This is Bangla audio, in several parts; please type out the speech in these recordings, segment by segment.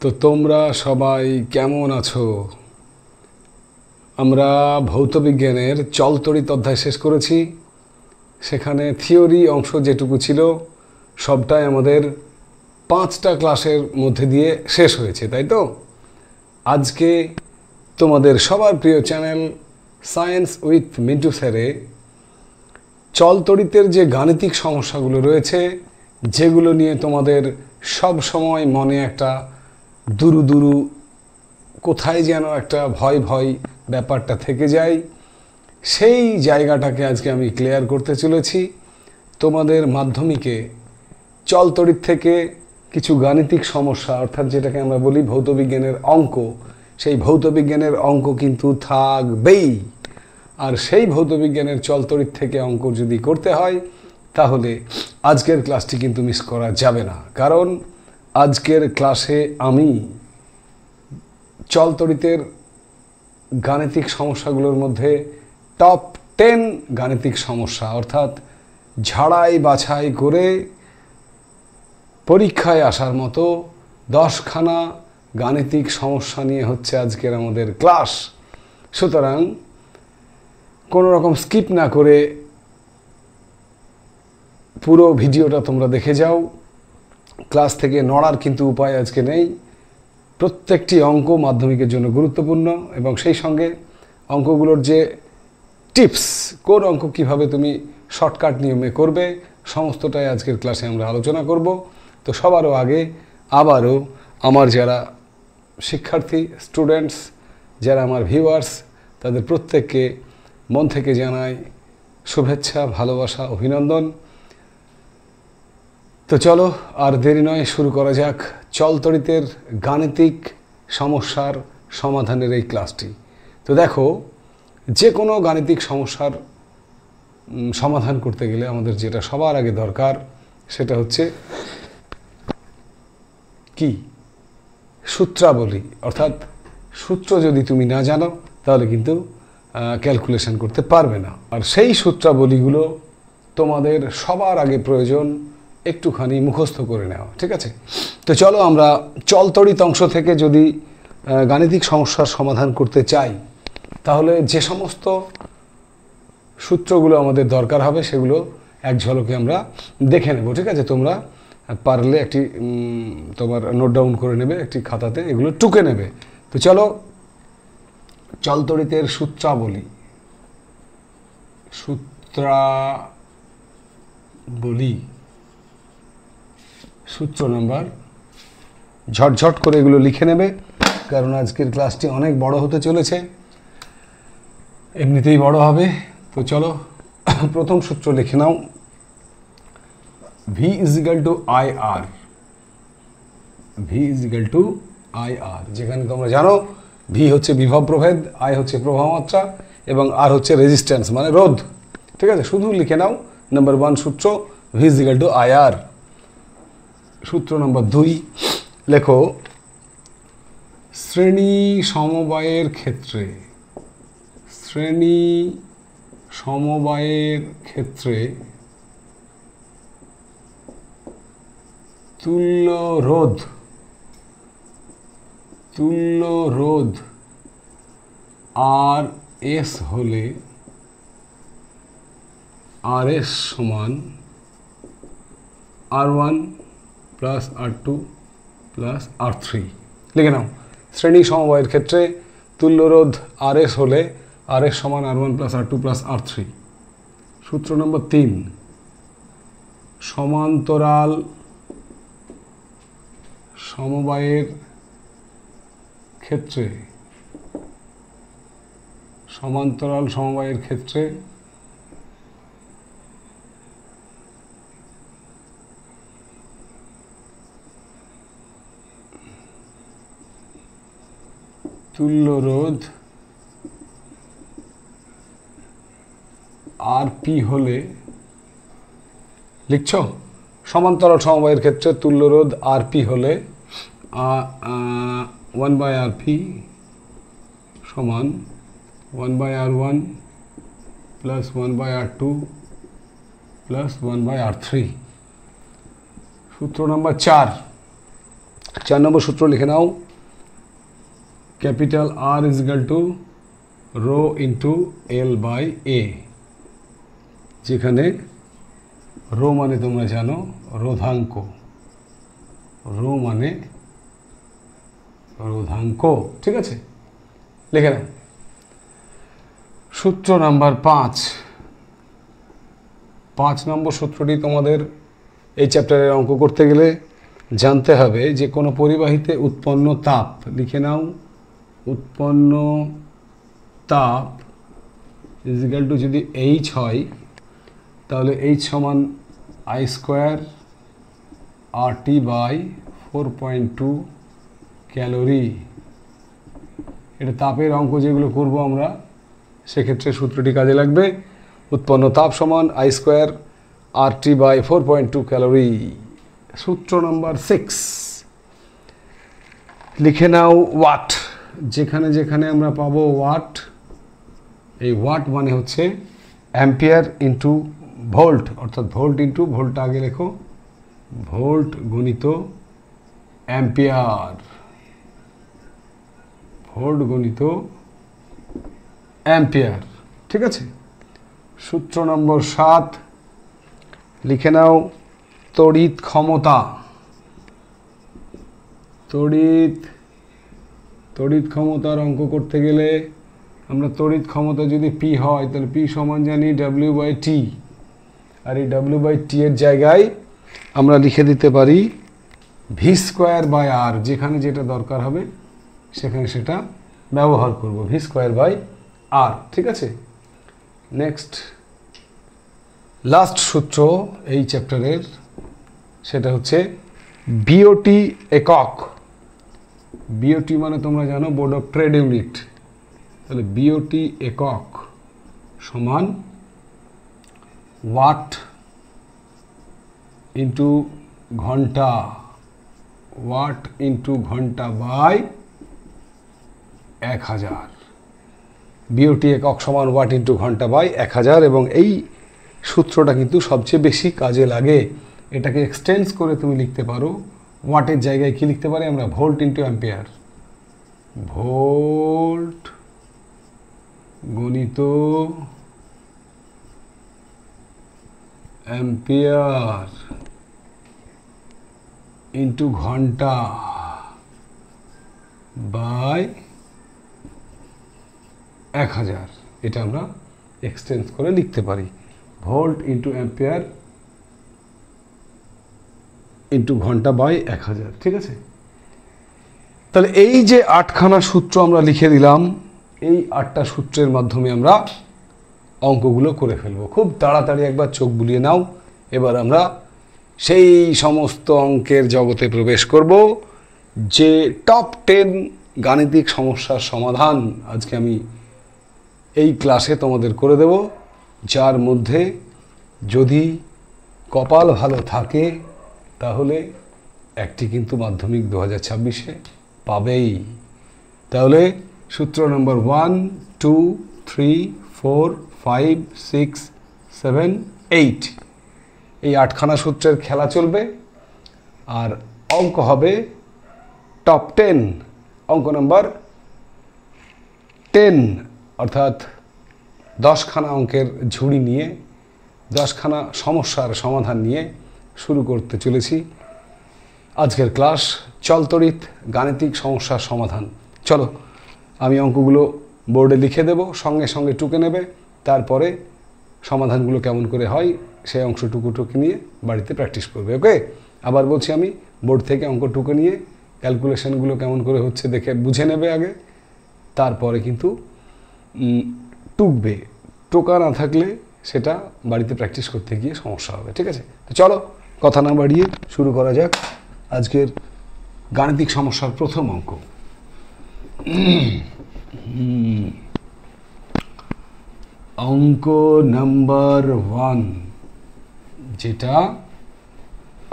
তো তোমরা সবাই কেমন আছো? আমরা ভৌতবিজ্ঞানের চলতড়িৎ অধ্যায় শেষ করেছি। সেখানে থিওরি অংশ যেটুকু ছিল সবটাই আমাদের 5টা ক্লাসের মধ্যে দিয়ে শেষ হয়েছে, তাই তো? আজকে তোমাদের সবার প্রিয় চ্যানেল সায়েন্স উইথ মিন্টু স্যারে চলতড়িতের যে গাণিতিক সমস্যাগুলো রয়েছে, যেগুলো নিয়ে তোমাদের সব সময় মনে একটা দুরু কোথায় যেন একটা ভয় ভয় ব্যাপারটা থেকে যায়, সেই জায়গাটাকে আজকে আমি ক্লিয়ার করতে চলেছি। তোমাদের মাধ্যমিকে চলতড়িৎ থেকে কিছু গাণিতিক সমস্যা, অর্থাৎ যেটাকে আমরা বলি ভৌতবিজ্ঞানের অঙ্ক, সেই ভৌতবিজ্ঞানের অঙ্ক কিন্তু থাকবেই। আর সেই ভৌতবিজ্ঞানের চলতড়িৎ থেকে অঙ্ক যদি করতে হয় তাহলে আজকের ক্লাসটি কিন্তু মিস করা যাবে না, কারণ আজকের ক্লাসে আমি চলতড়িতের গাণিতিক সমস্যাগুলোর মধ্যে টপ 10 গাণিতিক সমস্যা, অর্থাৎ ঝাড়াই বাছাই করে পরীক্ষায় আসার মতো 10খানা গাণিতিক সমস্যা নিয়ে হচ্ছে আজকের আমাদের ক্লাস। সুতরাং কোনো রকম স্কিপ না করে পুরো ভিডিওটা তোমরা দেখে যাও। ক্লাস থেকে নড়ার কিন্তু উপায় আজকে নেই। প্রত্যেকটি অঙ্ক মাধ্যমিকের জন্য গুরুত্বপূর্ণ, এবং সেই সঙ্গে অঙ্কগুলোর যে টিপস, কোন অঙ্ক কিভাবে তুমি শর্টকাট নিয়মে করবে, সমস্তটাই আজকের ক্লাসে আমরা আলোচনা করব। তো সবারও আগে আবারও আমার যারা শিক্ষার্থী, স্টুডেন্টস, যারা আমার ভিউয়ার্স, তাদের প্রত্যেককে মন থেকে জানাই শুভেচ্ছা, ভালোবাসা, অভিনন্দন। তো চলো আর দেরি নয়, শুরু করা যাক চলতড়িতের গাণিতিক সমস্যার সমাধানের এই ক্লাসটি। তো দেখো, যে কোনো গাণিতিক সমস্যার সমাধান করতে গেলে আমাদের যেটা সবার আগে দরকার সেটা হচ্ছে কি? সূত্রাবলী। অর্থাৎ সূত্র যদি তুমি না জানো তাহলে কিন্তু ক্যালকুলেশন করতে পারবে না। আর সেই সূত্রাবলীগুলো তোমাদের সবার আগে প্রয়োজন একটুখানি মুখস্থ করে নেওয়া, ঠিক আছে? তো চলো আমরা চলতড়িৎ অংশ থেকে যদি গাণিতিক সমস্যার সমাধান করতে চাই তাহলে যে সমস্ত সূত্রগুলো আমাদের দরকার হবে সেগুলো এক ঝলকে আমরা দেখে নেব, ঠিক আছে? তোমরা পারলে একটি তোমার নোট ডাউন করে নেবে একটি খাতাতে, এগুলো টুকে নেবে। তো চলো চলতড়িতের সূত্রাবলী সূত্র নাম্বার, ঝটঝট করে এগুলো লিখে নেবে, কারণ আজকের ক্লাসটি অনেক বড় হতে চলেছে, এমনিতেই বড় হবে। তো চলো প্রথম সূত্র লিখে নাও, V = IR। V = IR, যেখানে তোমরা জানো V হচ্ছে বিভব প্রভেদ, I হচ্ছে প্রবাহ মাত্রা, এবং R হচ্ছে রেজিস্ট্যান্স মানে রোধ, ঠিক আছে? শুধু লিখে নাও নাম্বার 1 সূত্র V = IR। সূত্র নাম্বার 2 লেখো, শ্রেণী সমবায়ের ক্ষেত্রে তুল্য রোধ RS হলে RS সমান R1 plus R2 plus R3। লিখে নাও, শ্রেণী সমবায়ের ক্ষেত্রে তুল্যরোধ RS হলে RS সমান R1 plus R2 plus R3। সূত্র নম্বর 3, সমান্তরাল সমবায়ের ক্ষেত্রে তুল্যরোধ RP হলে, লিখছ? সমান্তরাল সমবায়ের ক্ষেত্রে তুল্যরোধ RP হলে 1/RP সমান 1/R1 plus 1/R2 plus 1/R3। সূত্র নম্বর 4, 4 নম্বর সূত্র লিখে নাও, capital R is equal to rho into L by A, যেখানে রো মানে তোমরা জানো রোধাঙ্ক, রো মানে রোধাঙ্ক, ঠিক আছে, লিখে নাও। সূত্র নাম্বার 5 নম্বর সূত্রটি তোমাদের এই চ্যাপ্টারের অঙ্ক করতে গেলে জানতে হবে যে কোনো পরিবাহীতে উৎপন্ন তাপ, লিখে নাও, উৎপন্ন তাপ ইজ ইকুয়াল টু যদি H হয় তাহলে H সমান I² RT বাই 4.2 ক্যালোরি। এটা তাপের অঙ্ক যেগুলো করব আমরা, সেক্ষেত্রে সূত্রটি কাজে লাগবে। উৎপন্ন তাপ সমান I² RT বাই 4.2 ক্যালোরি। সূত্র নাম্বার 6 লিখে নাও, ওয়াট, যেখানে যেখানে আমরা পাবো ওয়াট, এই ওয়াট মানে হচ্ছে অ্যাম্পিয়ার ইন্টু ভোল্ট, অর্থাৎ ভোল্ট ইন্টু ভোল্ট, আগে লেখো ভোল্ট গুণিত অ্যাম্পিয়ার, ভোল্ট গুণিত অ্যাম্পিয়ার, ঠিক আছে। সূত্র নম্বর 7 লিখে নাও, তড়িৎ ক্ষমতা, তড়িৎ ক্ষমতার অঙ্ক করতে গেলে আমরা তড়িৎ ক্ষমতা যদি P হয় তাহলে P সমান জানি W/T, আর এই W/T এর জায়গায় আমরা লিখে দিতে পারি V²/R, যেখানে যেটা দরকার হবে সেখানে সেটা ব্যবহার করব, V²/R, ঠিক আছে। নেক্সট লাস্ট সূত্র এই চ্যাপ্টারের, সেটা হচ্ছে BOT একক। BOT মানে তোমরা জানো বোর্ড অফ ট্রেড ইউনিট, তাহলে BOT একক সমান ওয়াট ইন্টু ঘন্টা, ওয়াট ইন্টু ঘন্টা বাই 1000। BOT একক সমান ওয়াট ইন্টু ঘন্টা বাই 1000, এবং এই সূত্রটা কিন্তু সবচেয়ে বেশি কাজে লাগে। এটাকে এক্সটেন্স করে তুমি লিখতে পারো, ওয়াটের জায়গায় কি লিখতে পারি আমরা, ভোল্ট ইন্টু অ্যাম্পিয়ার, ভোল্ট গুণিত অ্যাম্পিয়ার ইন্টু ঘন্টা বাই 1000, এটা আমরা এক্সটেন্স করে লিখতে পারি, ভোল্ট ইন্টু অ্যাম্পিয়ার ইন্টু ঘন্টা বাই 1000, ঠিক আছে। তাহলে এই যে 8খানা সূত্র আমরা লিখে দিলাম, এই 8টা সূত্রের মাধ্যমে আমরা অঙ্কগুলো করে ফেলবো। খুব তাড়াতাড়ি একবার চোখ বুলিয়ে নাও। এবার আমরা সেই সমস্ত অঙ্কের জগতে প্রবেশ করব যে টপ 10 গাণিতিক সমস্যার সমাধান আজকে আমি এই ক্লাসে তোমাদের করে দেব, যার মধ্যে যদি কপাল ভালো থাকে তাহলে একটি কিন্তু মাধ্যমিক 2026-এ পাবেই। তাহলে সূত্র নম্বর 1, 2, 3, 4, 5, 6, 7, 8, এই 8খানা সূত্রের খেলা চলবে, আর অঙ্ক হবে টপ 10, অঙ্ক নাম্বার 10, অর্থাৎ 10খানা অঙ্কের ঝুড়ি নিয়ে 10খানা সমস্যার সমাধান নিয়ে শুরু করতে চলেছি আজকের ক্লাস, চলতড়িৎ গাণিতিক সমস্যার সমাধান। চলো আমি অঙ্কগুলো বোর্ডে লিখে দেব, সঙ্গে সঙ্গে টুকে নেবে, তারপরে সমাধানগুলো কেমন করে হয় সেই অংশটুকু টুকে নিয়ে বাড়িতে প্র্যাকটিস করবে। ওকে, আবার বলছি, আমি বোর্ড থেকে অঙ্ক টুকে নিয়ে ক্যালকুলেশনগুলো কেমন করে হচ্ছে দেখে বুঝে নেবে আগে, তারপরে কিন্তু টুকবে। টোকা না থাকলে সেটা বাড়িতে প্র্যাকটিস করতে গিয়ে সমস্যা হবে, ঠিক আছে। তো চলো কথা না বাড়িয়ে শুরু করা যাক আজকের গাণিতিক সমস্যার প্রথম অঙ্ক। অঙ্ক নাম্বার 1, যেটা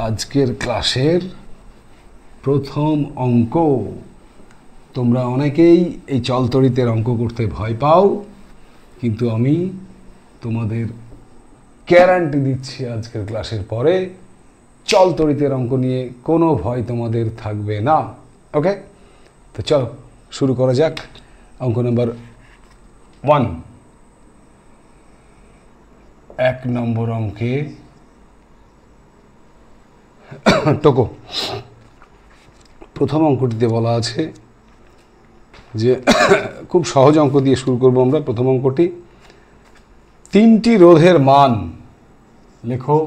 আজকের ক্লাসের প্রথম অঙ্ক। তোমরা অনেকেই এই চলতড়িতের অঙ্ক করতে ভয় পাও, কিন্তু আমি তোমাদের গ্যারান্টি দিচ্ছি আজকের ক্লাসের পরে চল তড়িতের অঙ্ক নিয়ে কোনো ভয় তোমাদের থাকবে না। ওকে, তো চলো শুরু করা যাক। অঙ্ক নাম্বার 1, 1 নম্বর অঙ্কে টোকো। প্রথম অঙ্কটিতে বলা আছে যে খুব সহজ অঙ্ক দিয়ে শুরু করব আমরা। প্রথম অঙ্কটি, 3টি রোধের মান লেখো।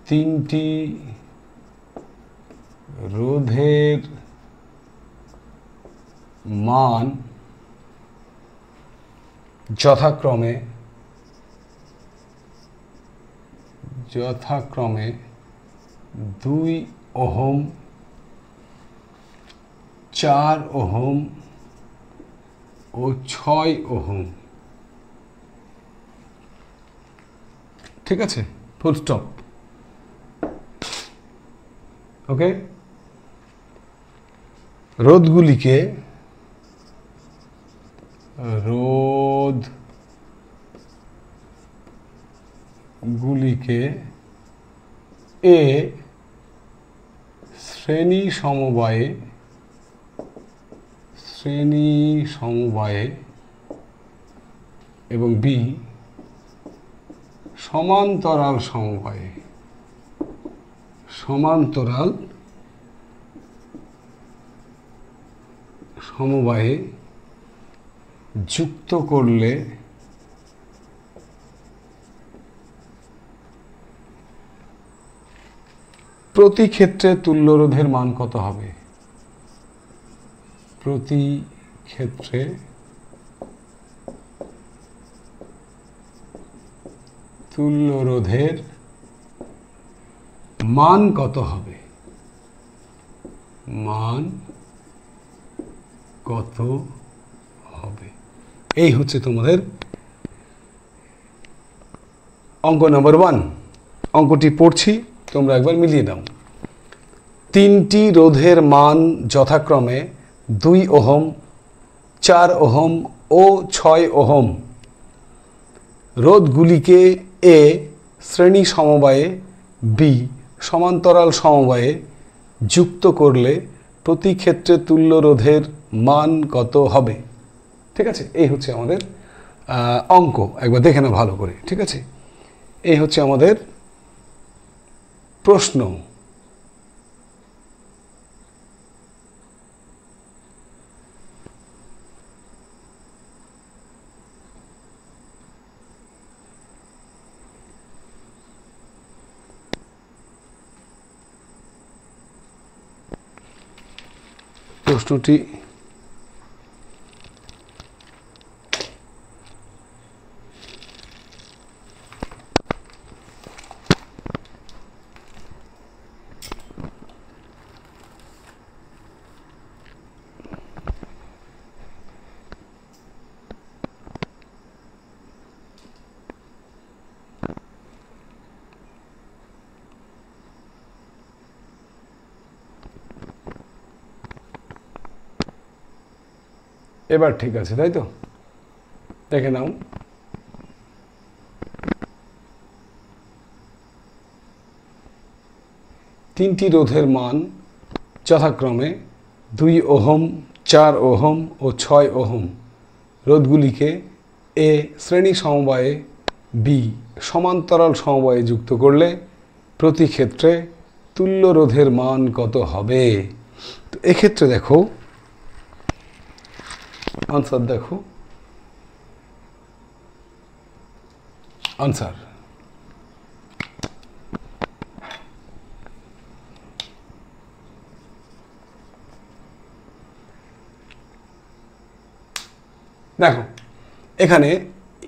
3টি রোধের মান যথাক্রমে 2 ওহম, 4 ওহম ও 6 ওহম। ঠিক আছে, ফুল স্টপ। ওকে, রোধগুলিকে এ শ্রেণী সমবায়ে এবং বি সমান্তরাল সমবায়ে যুক্ত করলে প্রতি ক্ষেত্রে তুল্য রোধের মান কত হবে? প্রতি ক্ষেত্রে তুল্য রোধের মান কত হবে? এই হচ্ছে তোমাদের অঙ্ক নাম্বার 1। অঙ্কটি পড়ছি, তোমরা একবার মিলিয়ে নাও। 3টি রোধের মান যথাক্রমে 2 ওহম, 4 ওহম ও 6 ওহম। রোধগুলিকে এ শ্রেণী সমবায়ে, বি সমান্তরাল সমবায়ে যুক্ত করলে প্রতি ক্ষেত্রে তুল্য রোধের মান কত হবে? ঠিক আছে, এই হচ্ছে আমাদের অঙ্ক। একবার দেখে নাও ভালো করে। ঠিক আছে, এই হচ্ছে আমাদের প্রশ্ন। প্রশ্নটি এবার ঠিক আছে, তাই তো? দেখে নাও। তিনটি রোধের মান যথাক্রমে 2 ওহম, 4 ওহম ও 6 ওহম। রোধগুলিকে এ শ্রেণী সমবায়ে, বি সমান্তরাল সমবায়ে যুক্ত করলে প্রতি ক্ষেত্রে তুল্য রোধের মান কত হবে? তো এক্ষেত্রে দেখো, আনসার দেখো, আনসার দেখো এখানে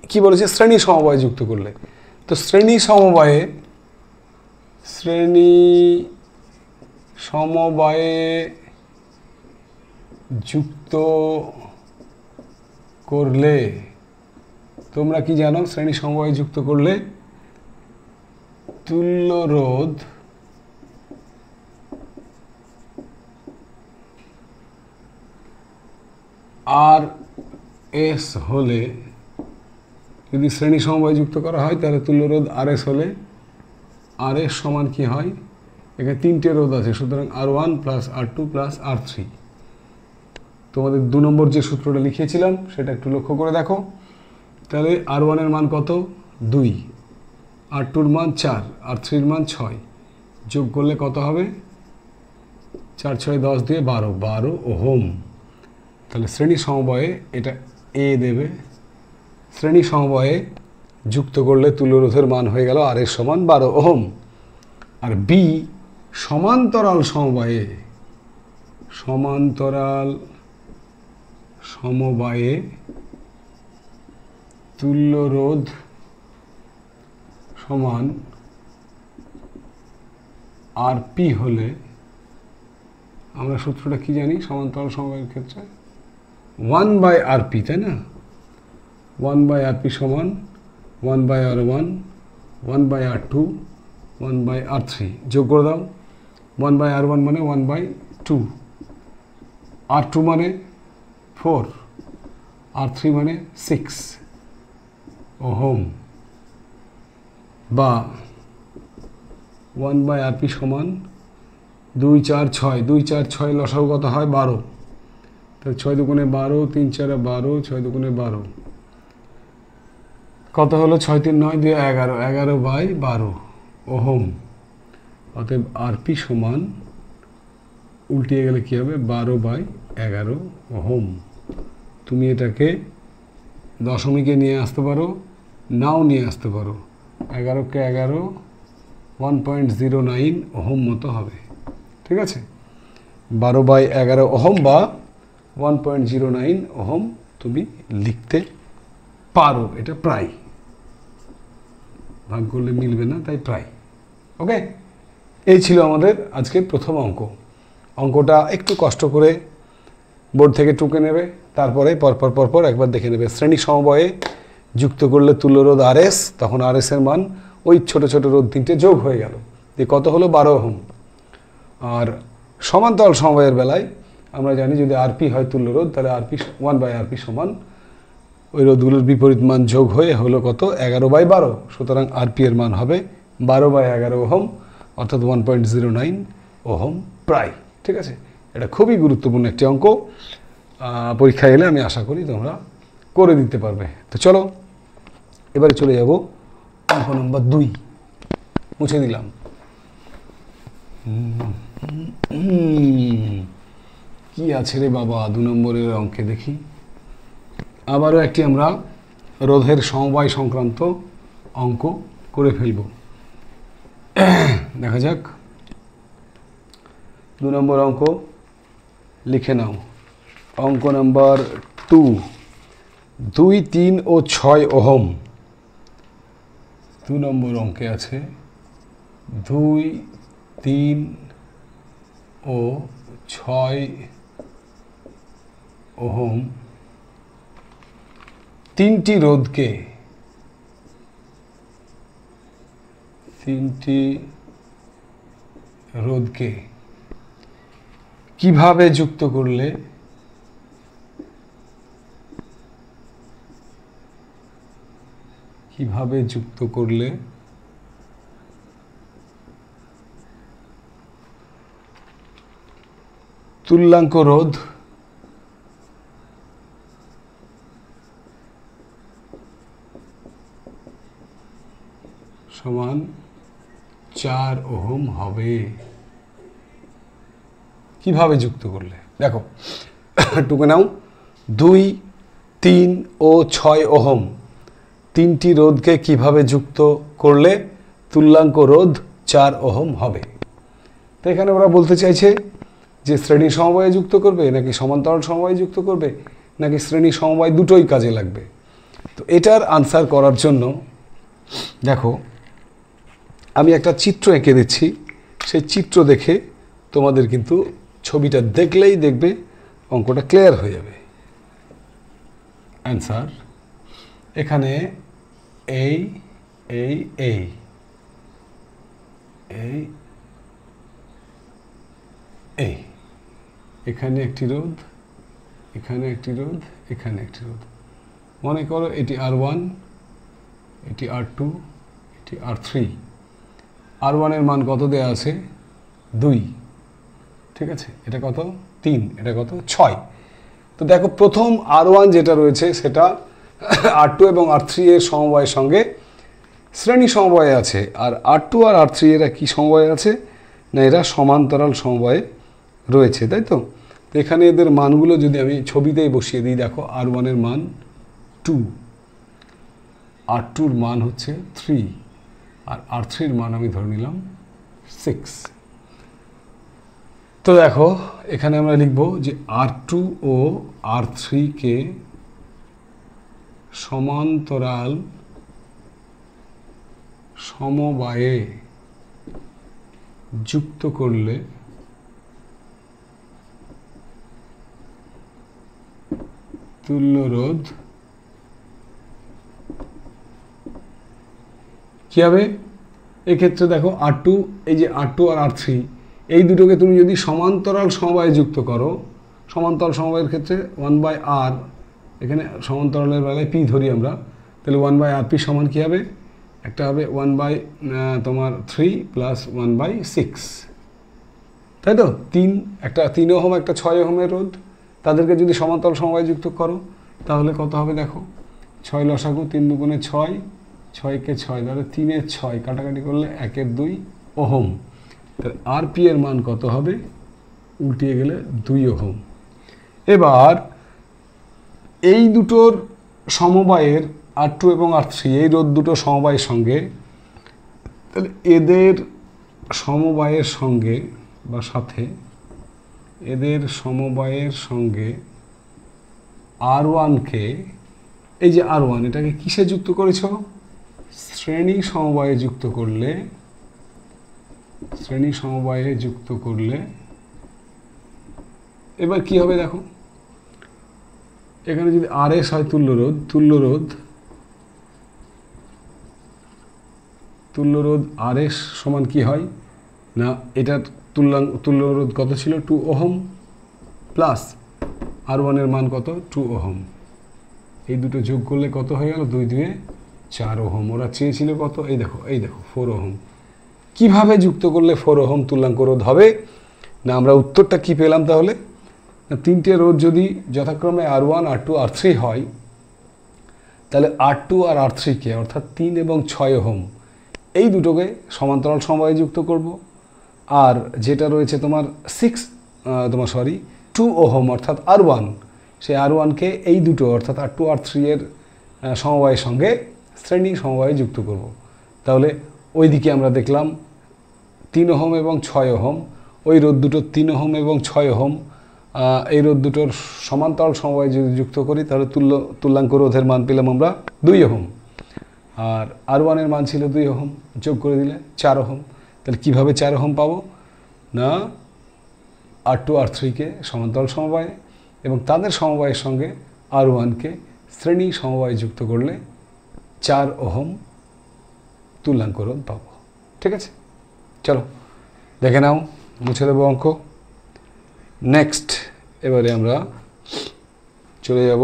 কি বলেছে? শ্রেণী সমবায়ে যুক্ত করলে। তো শ্রেণী সমবায়ে যুক্ত করলে তোমরা কি জানো? শ্রেণী সমবায়ে যুক্ত করলে তুল্য রোধ আর এস হলে, যদি শ্রেণী সমবায়ে যুক্ত করা হয় তাহলে তুল্য রোধ আর এস হলে আর এস সমান কি হয়, এখানে তিনটে রোধ আছে, সুতরাং R1 plus R2 plus R3। তোমাদের 2 নম্বর যে সূত্রটা লিখিয়েছিলাম সেটা একটু লক্ষ্য করে দেখো। তাহলে R1 এর মান কত, 2, R2 এর মান 4, R3 এর মান 6, যোগ করলে কত হবে, 4 6 10 দিয়ে 12 ওহম। তাহলে শ্রেণী সমবায়ে এটা এ দেবে, শ্রেণী সমবায়ে যুক্ত করলে তুল্যরোধের মান হয়ে গেল আর এর সমান 12 ওহম। আর বি সমান্তরাল সমবায়ে, সমান্তরাল সমবায়ে তুল্যরোধ সমান আর পি হলে আমরা সূত্রটা কি জানি সমান্তরাল সমবায়ের ক্ষেত্রে, 1/RP, তাই না? 1/RP সমান 1/R1, 1/R2, 1/R3, যোগ করে দাও। 1/R1 মানে 1/2, R2 মানে 4, R3 মানে 6 ওহম, বা 1/RP সমান 2 4 6, 2 4 6 লসাগু কত হয়, 12। তাহলে 6 দুগুণে 12, 3 4 12, 6 দুগুণে 12 কত হলো, 6 3 9 2 11, 11/12 ওহম। অতএব আরপি সমান উল্টিয়ে গেলে কি হবে, 12/11 ওহম। তুমি এটাকে দশমিকে নিয়ে আসতে পারো, নাও নিয়ে আসতে পারো। 11 কে 11, 1.09 ওহম মতো হবে, ঠিক আছে? 12/11 ওহম বা 1.09 ওহম তুমি লিখতে পারো। এটা প্রায়, ভাগ করলে মিলবে না, তাই প্রায়। ওকে, এই ছিল আমাদের আজকের প্রথম অঙ্ক। অঙ্কটা একটু কষ্ট করে বোর্ড থেকে টুকে নেবে, তারপরে পরপর একবার দেখে নেবে। শ্রেণী সমবায়ে যুক্ত করলে তুল্যরোধ RS, তখন RS এর মান ওই ছোট ছোট রোধ তিনটে যোগ হয়ে গেল, দিয়ে কত হলো, 12 ওহম। আর সমান্তরাল সমবায়ের বেলায় আমরা জানি যদি আরপি হয় তুল্যরোধ, তাহলে আরপি 1/RP সমান ওই রোধগুলোর বিপরীত মান যোগ হয়ে হলো কত, 11/12। সুতরাং আরপি এর মান হবে 12/11 ওহম, অর্থাৎ 1.09 ওহম প্রায়, ঠিক আছে? এটা খুবই গুরুত্বপূর্ণ একটি অঙ্ক, পরীক্ষায় এলে আমি আশা করি তোমরা করে দিতে পারবে। তো চলো এবারে চলে যাব অঙ্ক নম্বর 2, মুছে দিলাম। কি আছে রে বাবা 2 নম্বরের অঙ্কে, দেখি। আবারও একটি আমরা রোধের সমবায় সংক্রান্ত অঙ্ক করে ফেলব, দেখা যাক। 2 নম্বর অঙ্ক লিখে নাও। অঙ্ক নাম্বার 2, 2 3 ও 6 ওহম। 2 নম্বর অঙ্কে আছে 2 3 ও 6 ওহম তিনটি রোধকে কিভাবে যুক্ত করলে তুল্যাঙ্ক রোধ সমান 4 ওহম হবে। কিভাবে যুক্ত করলে, দেখো টুকে নাও। 2 3 ও 6 ওহম তিনটি রোধকে কিভাবে যুক্ত করলে তুল্যাঙ্ক রোধ 4 ওহম হবে। তো এখানে ওরা বলতে চাইছে যে শ্রেণী সমবায়ে যুক্ত করবে, নাকি সমান্তরাল সমবায়ে যুক্ত করবে, নাকি শ্রেণী সমবায় দুটোই কাজে লাগবে। তো এটার আনসার করার জন্য দেখো আমি একটা চিত্র এঁকে দিচ্ছি, সেই চিত্র দেখে তোমাদের কিন্তু ছবিটা দেখলেই দেখবে অঙ্কটা ক্লিয়ার হয়ে যাবে। অ্যান্সার এখানে এই এই এই এই এই এখানে একটি রোধ, এখানে একটি রোধ, এখানে একটি রোধ। মনে করো এটি R1, এটি R2, এটি R3। R1 এর মান কত দেওয়া আছে 2, ঠিক আছে, এটা কত 3, এটা কত 6। তো দেখো প্রথম R1 যেটা রয়েছে সেটা R2 এবং R3 এর সমবায়ের সঙ্গে শ্রেণী সমবায়ে আছে, আর R2 আর R3 এরা কি সমবায়ে আছে না এরা সমান্তরাল সমবায়ে রয়েছে, তাই তো। এখানে এদের মানগুলো যদি আমি ছবিতেই বসিয়ে দিই, দেখো R1 এর মান 2, R2 এর মান হচ্ছে 3, আর R3 এর মান আমি ধরে নিলাম 6। তো দেখো এখানে আমরা লিখব যে R2 ও R3 কে সমান্তরাল সমবায়ে যুক্ত করলে তুল্য রোধ কি হবে। এক্ষেত্রে দেখো R2, এই যে R2 আর R3 এই দুটোকে তুমি যদি সমান্তরাল সমবায়ে যুক্ত করো, সমান্তরাল সমবায়ের ক্ষেত্রে 1/r, এখানে সমান্তরালের বেলায় p ধরি আমরা, তাহলে 1/rp সমান কী হবে, একটা হবে 1/3 প্লাস 1/6, তাই তো। একটা 3 ওহম একটা 6 ওহমের রোধ, তাদেরকে যদি সমান্তরাল সমবায়ে যুক্ত করো তাহলে কত হবে দেখো, 6 লসাগু, 3 দুগুণে 6, 6কে 6, তাহলে 3-এর 6 কাটাকাটি করলে 1-এর 2 ওহম। তাহলে আরপি এর মান কত হবে, উল্টিয়ে গেলে 2 ওহম। এবার এই দুটোর সমবায়ের R2 এবং R3 এই রোধ দুটো সমবায়ের সঙ্গে, তাহলে এদের সমবায়ের সঙ্গে বা সাথে এদের সমবায়ের সঙ্গে R1কে, এই যে R1 এটাকে কিসে যুক্ত করেছ, শ্রেণী সমবায়ে যুক্ত করলে, শ্রেণী সমবায়ে যুক্ত করলে এবার কি হবে দেখো, এখানে যদি RS হয় তুল্য রোধ RS সমান কি হয় না, এটার তুল্য রোধ কত ছিল 2 ওহম প্লাস R1 এর মান কত 2 ওহম, এই দুটো যোগ করলে কত হয়ে গেল, 2-2 4 ওহম। ওরা চেয়েছিল কত, এই দেখো 4 ওহম। কিভাবে যুক্ত করলে 4 ওহম তুল্যাঙ্ক রোধ হবে না, আমরা উত্তরটা কি পেলাম তাহলে না, 3টে রোধ যদি যথাক্রমে R1, R2, R3 হয়, তাহলে R2 আর R3 কে অর্থাৎ 3 এবং 6 ওহম এই দুটোকে সমান্তরাল সমবায়ে যুক্ত করব, আর যেটা রয়েছে তোমার 2 ওহম অর্থাৎ R1, সেই R1কে এই দুটো অর্থাৎ R2 R3 এর সমবায়ের সঙ্গে শ্রেণী সমবায়ে যুক্ত করব। তাহলে ওইদিকে আমরা দেখলাম 3 ওহম এবং 6 ওহম, ওই রোধ দুটো 3 ওহম এবং 6 ওহম, এই রোধ দুটোর সমান্তরাল সমবায়ে যদি যুক্ত করি তাহলে তুল্যাঙ্ক রোধের মান পেলাম আমরা 2 ওহম, আর R1 এর মান ছিল 2 ওহম, যোগ করে দিলে 4 ওহম। তাহলে কীভাবে 4 ওহম পাবো না, R2 R3কে সমান্তরাল সমবায়ে এবং তাদের সমবায়ের সঙ্গে R1কে শ্রেণী সমবায়ে যুক্ত করলে 4 ওহম তুল্যাঙ্ক রোধ পাবো। ঠিক আছে, চলো দেখে নাও, মুছে দেবো অঙ্ক। নেক্সট এবারে আমরা চলে যাব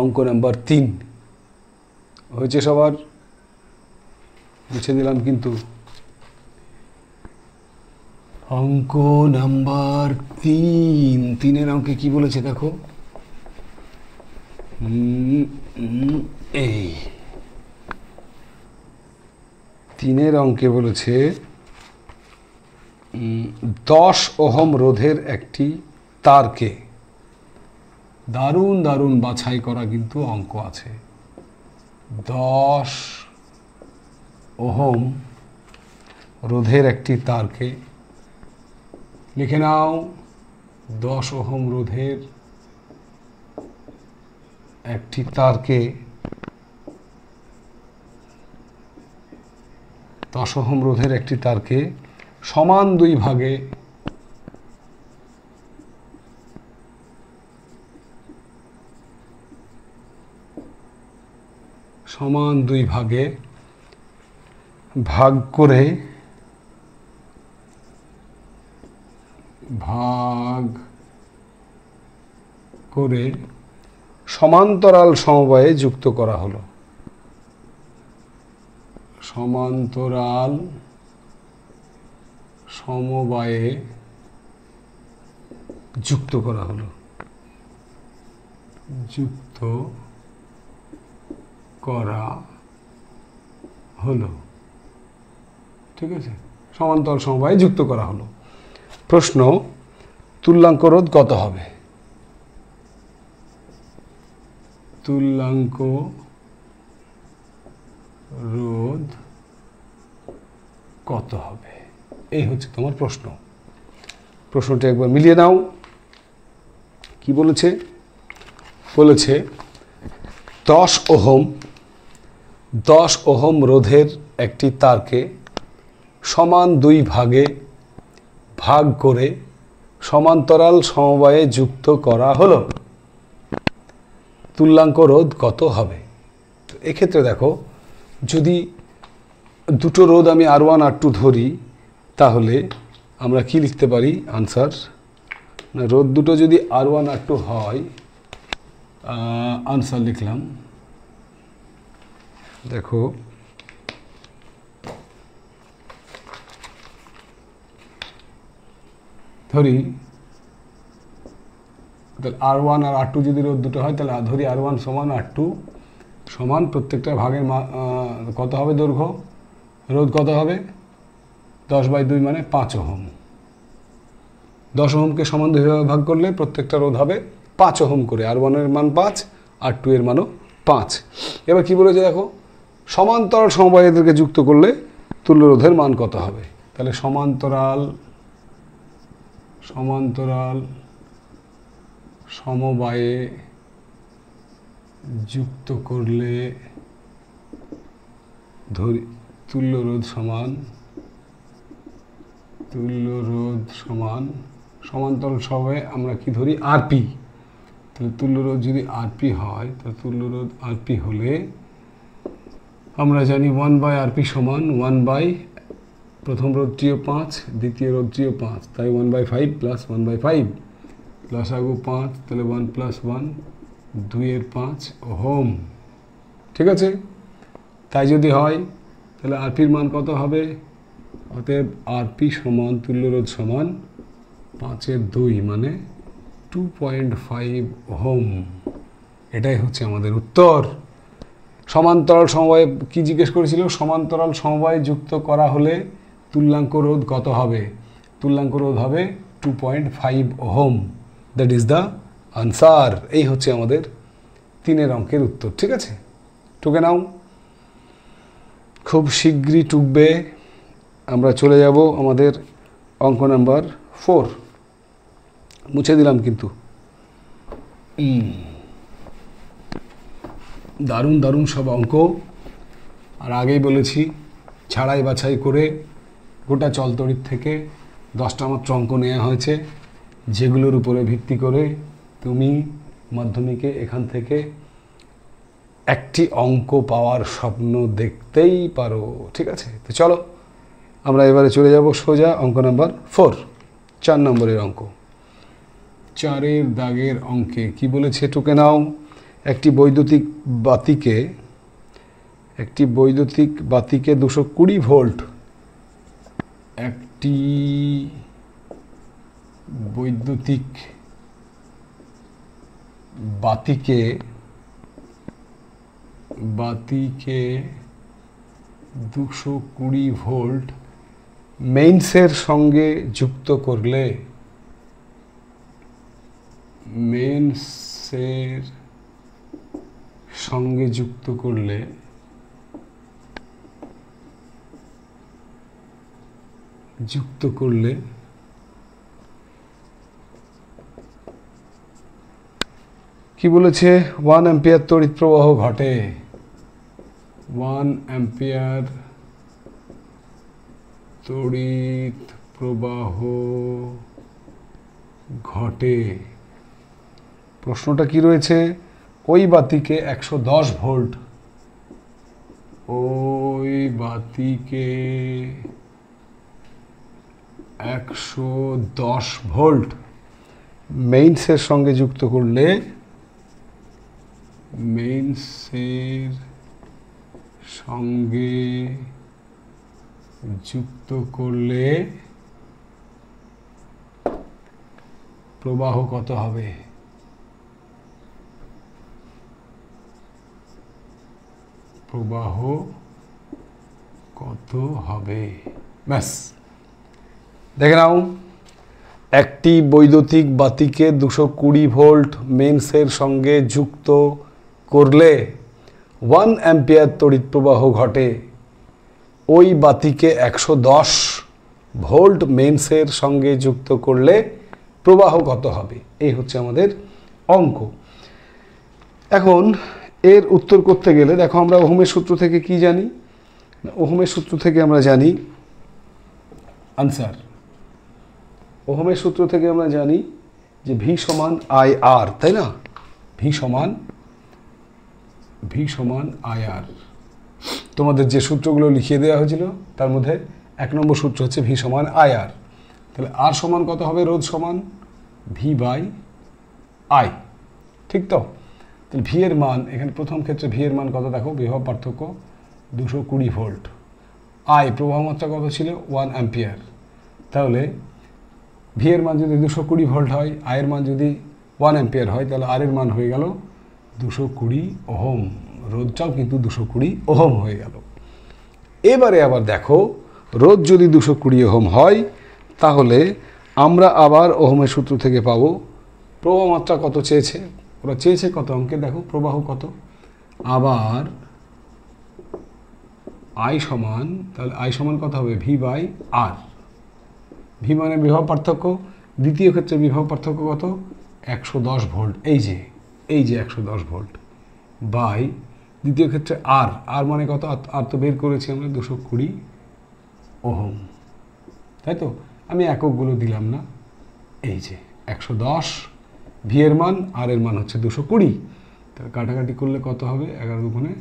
অঙ্ক নাম্বার 3। হয়েছে সবার, মুছে দিলাম কিন্তু। অঙ্ক নাম্বার 3 অঙ্কে কি বলেছে দেখো, এই 3 অঙ্কে বলেছে 10 ওহম রোধের একটি তারকে, দারুণ বাছাই করা কিন্তু অঙ্ক আছে। 10 ওহম রোধের একটি তারকে, লিখে নাও 10 ওহম রোধের একটি তারকে, 10 ওহম রোধের একটি তারকে সমান 2 ভাগে ভাগ করে সমান্তরাল সমবায়ে যুক্ত করা হলো। সমান্তরাল সমবায়ে যুক্ত করা হলো, যুক্ত করা হলো। ঠিক আছে, সমান্তরাল সমবায়ে যুক্ত করা হলো। প্রশ্ন, তুল্যাঙ্ক রোধ কত হবে? তুল্যাঙ্ক রোধ কত হবে, এই হচ্ছে তোমার প্রশ্ন। প্রশ্নটা একবার মিলিয়ে নাও। কি বলেছে? বলেছে 10 ওহম রোধের একটি তারকে সমান 2 ভাগে ভাগ করে সমান্তরাল সমবায়ে যুক্ত করা হলো। তুল্যাঙ্ক রোধ কত হবে? এক্ষেত্রে দেখো, যদি দুটো রোধ আমি R1 R2 ধরি, তাহলে আমরা কি লিখতে পারি? আনসার, না, রোধ দুটো যদি R1 R2 হয়, আনসার লিখলাম। দেখো, ধরি R1 আর R2 যদি রোধ দুটো হয়, তাহলে ধরি R1 সমান R2 সমান প্রত্যেকটা ভাগের কত হবে দৈর্ঘ্য, রোধ কত হবে? 10/2 মানে 5 ওহম। 10 ওহমকে সমান 2 ভাগে ভাগ করলে প্রত্যেকটা রোধ হবে 5 ওহম করে। R1 এর মান 5, R2 এর মানও 5। এবার কি বলেছে দেখো, সমান্তরাল সমবায়ে এদেরকে যুক্ত করলে তুল্য রোধের মান কত হবে? তাহলে সমান্তরাল সমবায়ে যুক্ত করলে ধরি তুল্য রোধ সমান সমান্তরাল সমবায়ে আমরা কি ধরি? আরপি। তাহলে তুল্য রোধ যদি আরপি হয়, তাহলে তুল্য রোধ আরপি হলে আমরা জানি 1/RP সমান 1 প্রথম রোধটিও 5, দ্বিতীয় রোধটিও 5, তাই 1/5 প্লাস 1/5 প্লাস আগু 5, তাহলে 1 + 1 2/5 ওহম। ঠিক আছে, তাই যদি হয় তাহলে আরপির মান কত হবে? অতএব আরপি সমান তুল্য রোধ সমান 5/2 মানে 2.5 ওহম। এটাই হচ্ছে আমাদের উত্তর। সমান্তরাল সমবায়ে কি জিজ্ঞেস করেছিল? সমান্তরাল সমবায়ে যুক্ত করা হলে তুল্যাঙ্ক রোধ কত হবে? তুল্যাঙ্ক রোধ হবে 2.5 ohm. That is the answer. এই হচ্ছে আমাদের 3 অঙ্কের উত্তর। ঠিক আছে, টুকে নাও, খুব শীঘ্রই টুকবে। আমরা চলে যাব আমাদের অঙ্ক নাম্বার 4। মুছে দিলাম কিন্তু। দারুণ সব অঙ্ক। আর আগেই বলেছি, ছাড়াই বাছাই করে গোটা চলতড়িৎ থেকে 10টা মাত্র অঙ্ক নেওয়া হয়েছে, যেগুলোর উপরে ভিত্তি করে তুমি মাধ্যমিকে এখান থেকে একটি অঙ্ক পাওয়ার স্বপ্ন দেখতেই পারো। ঠিক আছে, তো চলো আমরা এবারে চলে যাব সোজা অঙ্ক নাম্বার 4, 4 নম্বরের অঙ্ক। 4-এর দাগের অঙ্কে কি বলেছে? টুকে নাও। একটি বৈদ্যুতিক বাতিকে 220 ভোল্ট, একটি বৈদ্যুতিক বাতিকে 220 ভোল্ট মেইনসের সঙ্গে যুক্ত করলে কি বলেছে? 1 অ্যাম্পিয়ার তড়িৎ প্রবাহ ঘটে। 1 অ্যাম্পিয়ার তড়িৎ প্রবাহ ঘটে। প্রশ্নটা কি রয়েছে? ওই বাতিকে 110 ভোল্ট, ওই বাতিকে 110 ভোল্ট মেইনসের সঙ্গে যুক্ত করলে মেইনসের সঙ্গে যুক্ত করলে প্রবাহ কত হবে? প্রবাহ কত হবে? ব্যাস, দেখে নাও, একটি বৈদ্যুতিক বাতিকে 220 ভোল্ট মেইনসের সঙ্গে যুক্ত করলে 1 অ্যাম্পিয়ার তড়িৎ প্রবাহ ঘটে। ওই বাতিকে 110 ভোল্ট মেইনসের সঙ্গে যুক্ত করলে প্রবাহ কত হবে? এই হচ্ছে আমাদের অঙ্ক। এখন এর উত্তর করতে গেলে দেখো, আমরা ওহমের সূত্র থেকে কি জানি? ওহমের সূত্র থেকে আমরা জানি আনসার। ওহমের সূত্র থেকে আমরা জানি যে ভি সমান আই আর, তাই না? ভি সমান আই আর। তোমাদের যে সূত্রগুলো লিখিয়ে দেওয়া হয়েছিল তার মধ্যে 1 নম্বর সূত্র হচ্ছে ভি সমান আই আর। তাহলে আর সমান কত হবে? রোধ সমান ভি বাই আই, ঠিক তো? তাহলে ভি এর মান এখানে প্রথম ক্ষেত্রে ভি এর মান কত দেখো, বিভব পার্থক্য 220 ভোল্ট। আই প্রবাহ মাত্রা কত ছিল? 1 অ্যাম্পিয়ার। তাহলে ভি এর মান যদি 220 ভোল্ট হয়, আই এর মান যদি 1 অ্যাম্পিয়ার হয়, তাহলে আর এর মান হয়ে গেল 220 ওহম। রোধটাও কিন্তু 220 ওহম হয়ে গেল। এবারে আবার দেখো, রোধ যদি 220 ওহম হয়, তাহলে আমরা আবার ওহমের সূত্র থেকে পাবো প্রবাহ মাত্রা কত চেয়েছে। ওরা চেয়েছে কত অঙ্কে, দেখো প্রবাহ কত। আবার আই সমান, তাহলে আই সমান কত হবে? V by R. ভি মানে বিভব পার্থক্য, দ্বিতীয় ক্ষেত্রে বিভব পার্থক্য কত? 110 ভোল্ট। এই যে 110 ভোল্ট বাই দ্বিতীয় ক্ষেত্রে আর। আর মানে কত? আর তো বের করেছি আমরা 220 ওহম, তাই তো? আমি এককগুলো দিলাম না। এই যে 110 ভি এর মান, আর এর মান হচ্ছে 220। তাহলে কাটাকাটি করলে কত হবে? 11 দুগুণে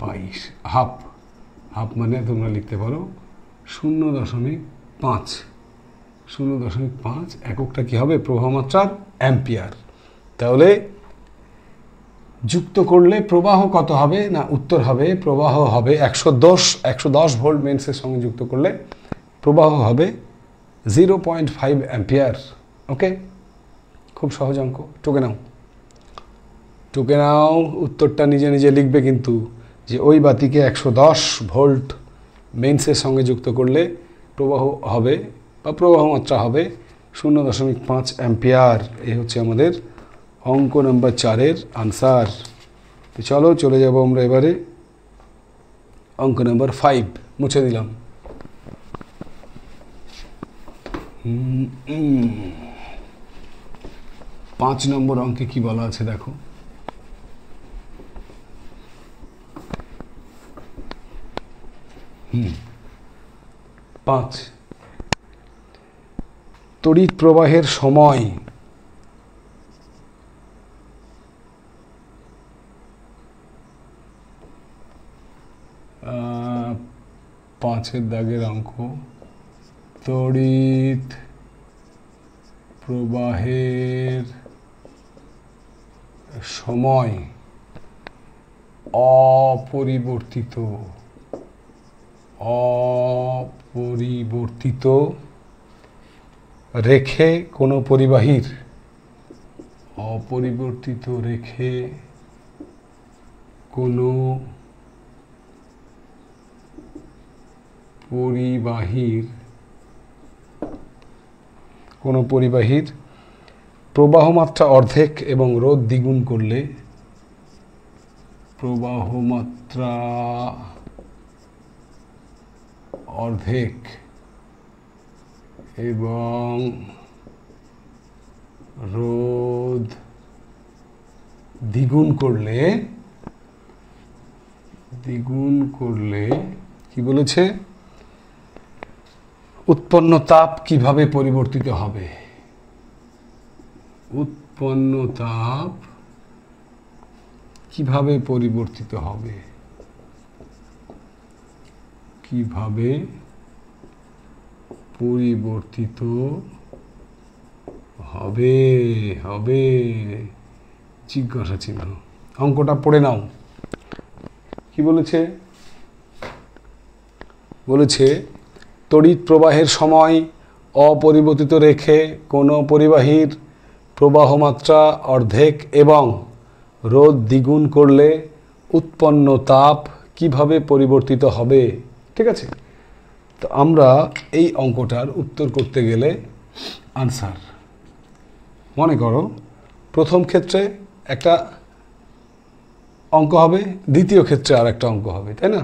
22। হাফ। হাফ মানে তোমরা লিখতে পারো 0.5। 0.5 এককটা কি হবে? প্রবাহ মাত্রার অ্যাম্পিয়ার। তাহলে যুক্ত করলে প্রবাহ কত হবে? না, উত্তর হবে প্রবাহ হবে 110 ভোল্ট মেইনসের সঙ্গে যুক্ত করলে প্রবাহ হবে 0.5 অ্যাম্পিয়ার। ওকে, খুব সহজ অঙ্ক। টুকে নাও, উত্তরটা নিজে নিজে লিখবে কিন্তু, যে ওই বাতিকে 110 ভোল্ট মেইনসের সঙ্গে যুক্ত করলে প্রবাহ হবে বা প্রবাহ মাত্রা হবে 0.5 অ্যাম্পিয়ার। এই হচ্ছে আমাদের অঙ্ক নাম্বার 4-এর আনসার। তো চলো চলে যাব আমরা এবারে অঙ্ক নাম্বার 5। মুছে দিলাম। 5 নম্বর অঙ্কে কি বলা আছে দেখো। পাঁচ, তড়িৎ প্রবাহের সময় পাঁচের দাগের অঙ্ক। তড়িৎ প্রবাহের সময় অপরিবর্তিত রেখে কোনো পরিবাহীর অপরিবর্তিত রেখে কোনো পরিবাহীর প্রবাহ মাত্রা অর্ধেক এবং রোধ দ্বিগুণ করলে প্রবাহ মাত্রা অর্ধেক এবং রোধ দ্বিগুণ করলে কি বলেছে? উৎপন্ন তাপ কিভাবে পরিবর্তিত হবে? উৎপন্ন তাপ কিভাবে পরিবর্তিত হবে? কিভাবে পরিবর্তিত হবে জিজ্ঞাসা চিহ্ন। অঙ্কটা পড়ে নাও। কি বলেছে? তড়িৎ প্রবাহের সময় অপরিবর্তিত রেখে কোনো পরিবাহীর প্রবাহ মাত্রা অর্ধেক এবং রোধ দ্বিগুণ করলে উৎপন্ন তাপ কিভাবে পরিবর্তিত হবে। ঠিক আছে, তো আমরা এই অঙ্কটার উত্তর করতে গেলে আনসার, মনে করো প্রথম ক্ষেত্রে একটা অঙ্ক হবে, দ্বিতীয় ক্ষেত্রে আর একটা অঙ্ক হবে, তাই না?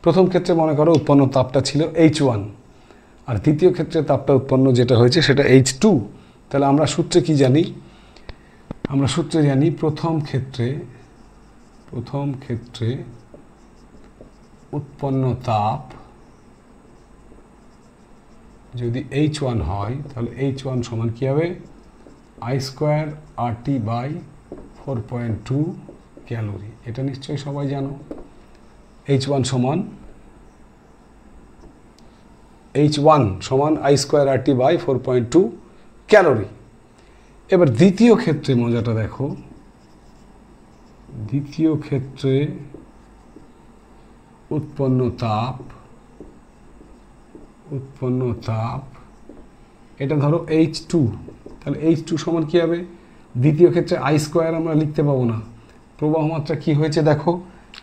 প্রথম ক্ষেত্রে মনে করো উৎপন্ন তাপটা ছিল H1, আর দ্বিতীয় ক্ষেত্রে তাপটা উৎপন্ন যেটা হয়েছে সেটা H2। তাহলে আমরা সূত্রে কি জানি? আমরা সূত্রে জানি প্রথম ক্ষেত্রে উৎপন্ন তাপ যদি H1 হয় তাহলে H1 সমান কি হবে? I² RT by 4.2 calorie. এটা নিশ্চয়ই সবাই জানো। H1 সমান I² RT বাই 4.2 ক্যালোরি। এবার দ্বিতীয় ক্ষেত্রে মজাটা দেখো, দ্বিতীয় ক্ষেত্রে উৎপন্ন তাপ এটা ধরো H2, তাহলে H2 সমান কি হবে? দ্বিতীয় ক্ষেত্রে I² আমরা লিখতে পাবো না। প্রবাহ মাত্রা কি হয়েছে দেখো,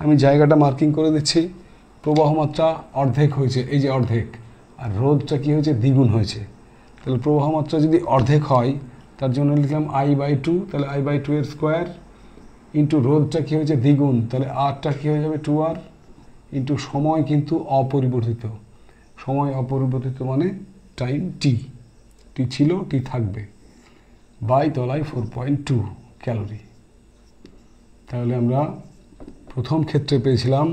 আমি জায়গাটা মার্কিং করে দিচ্ছি। প্রবাহ মাত্রা অর্ধেক হয়েছে, এই যে অর্ধেক, আর রোধটা কি হয়েছে? দ্বিগুণ হয়েছে। তাহলে প্রবাহ মাত্রা যদি অর্ধেক হয় তার জন্য লিখলাম I/2, তাহলে I/2 এর স্কোয়ার ইন্টু রোধটা কী হয়েছে? দ্বিগুণ, তাহলে আরটা কী হয়ে যাবে? 2R ইন্টু সময় কিন্তু অপরিবর্তিত, সময় অপরিবর্তিত মানে টাইম টি ছিল, টি থাকবে, বাই তলায় 4.2 ক্যালোরি। তাহলে আমরা প্রথম ক্ষেত্রে পেয়েছিলাম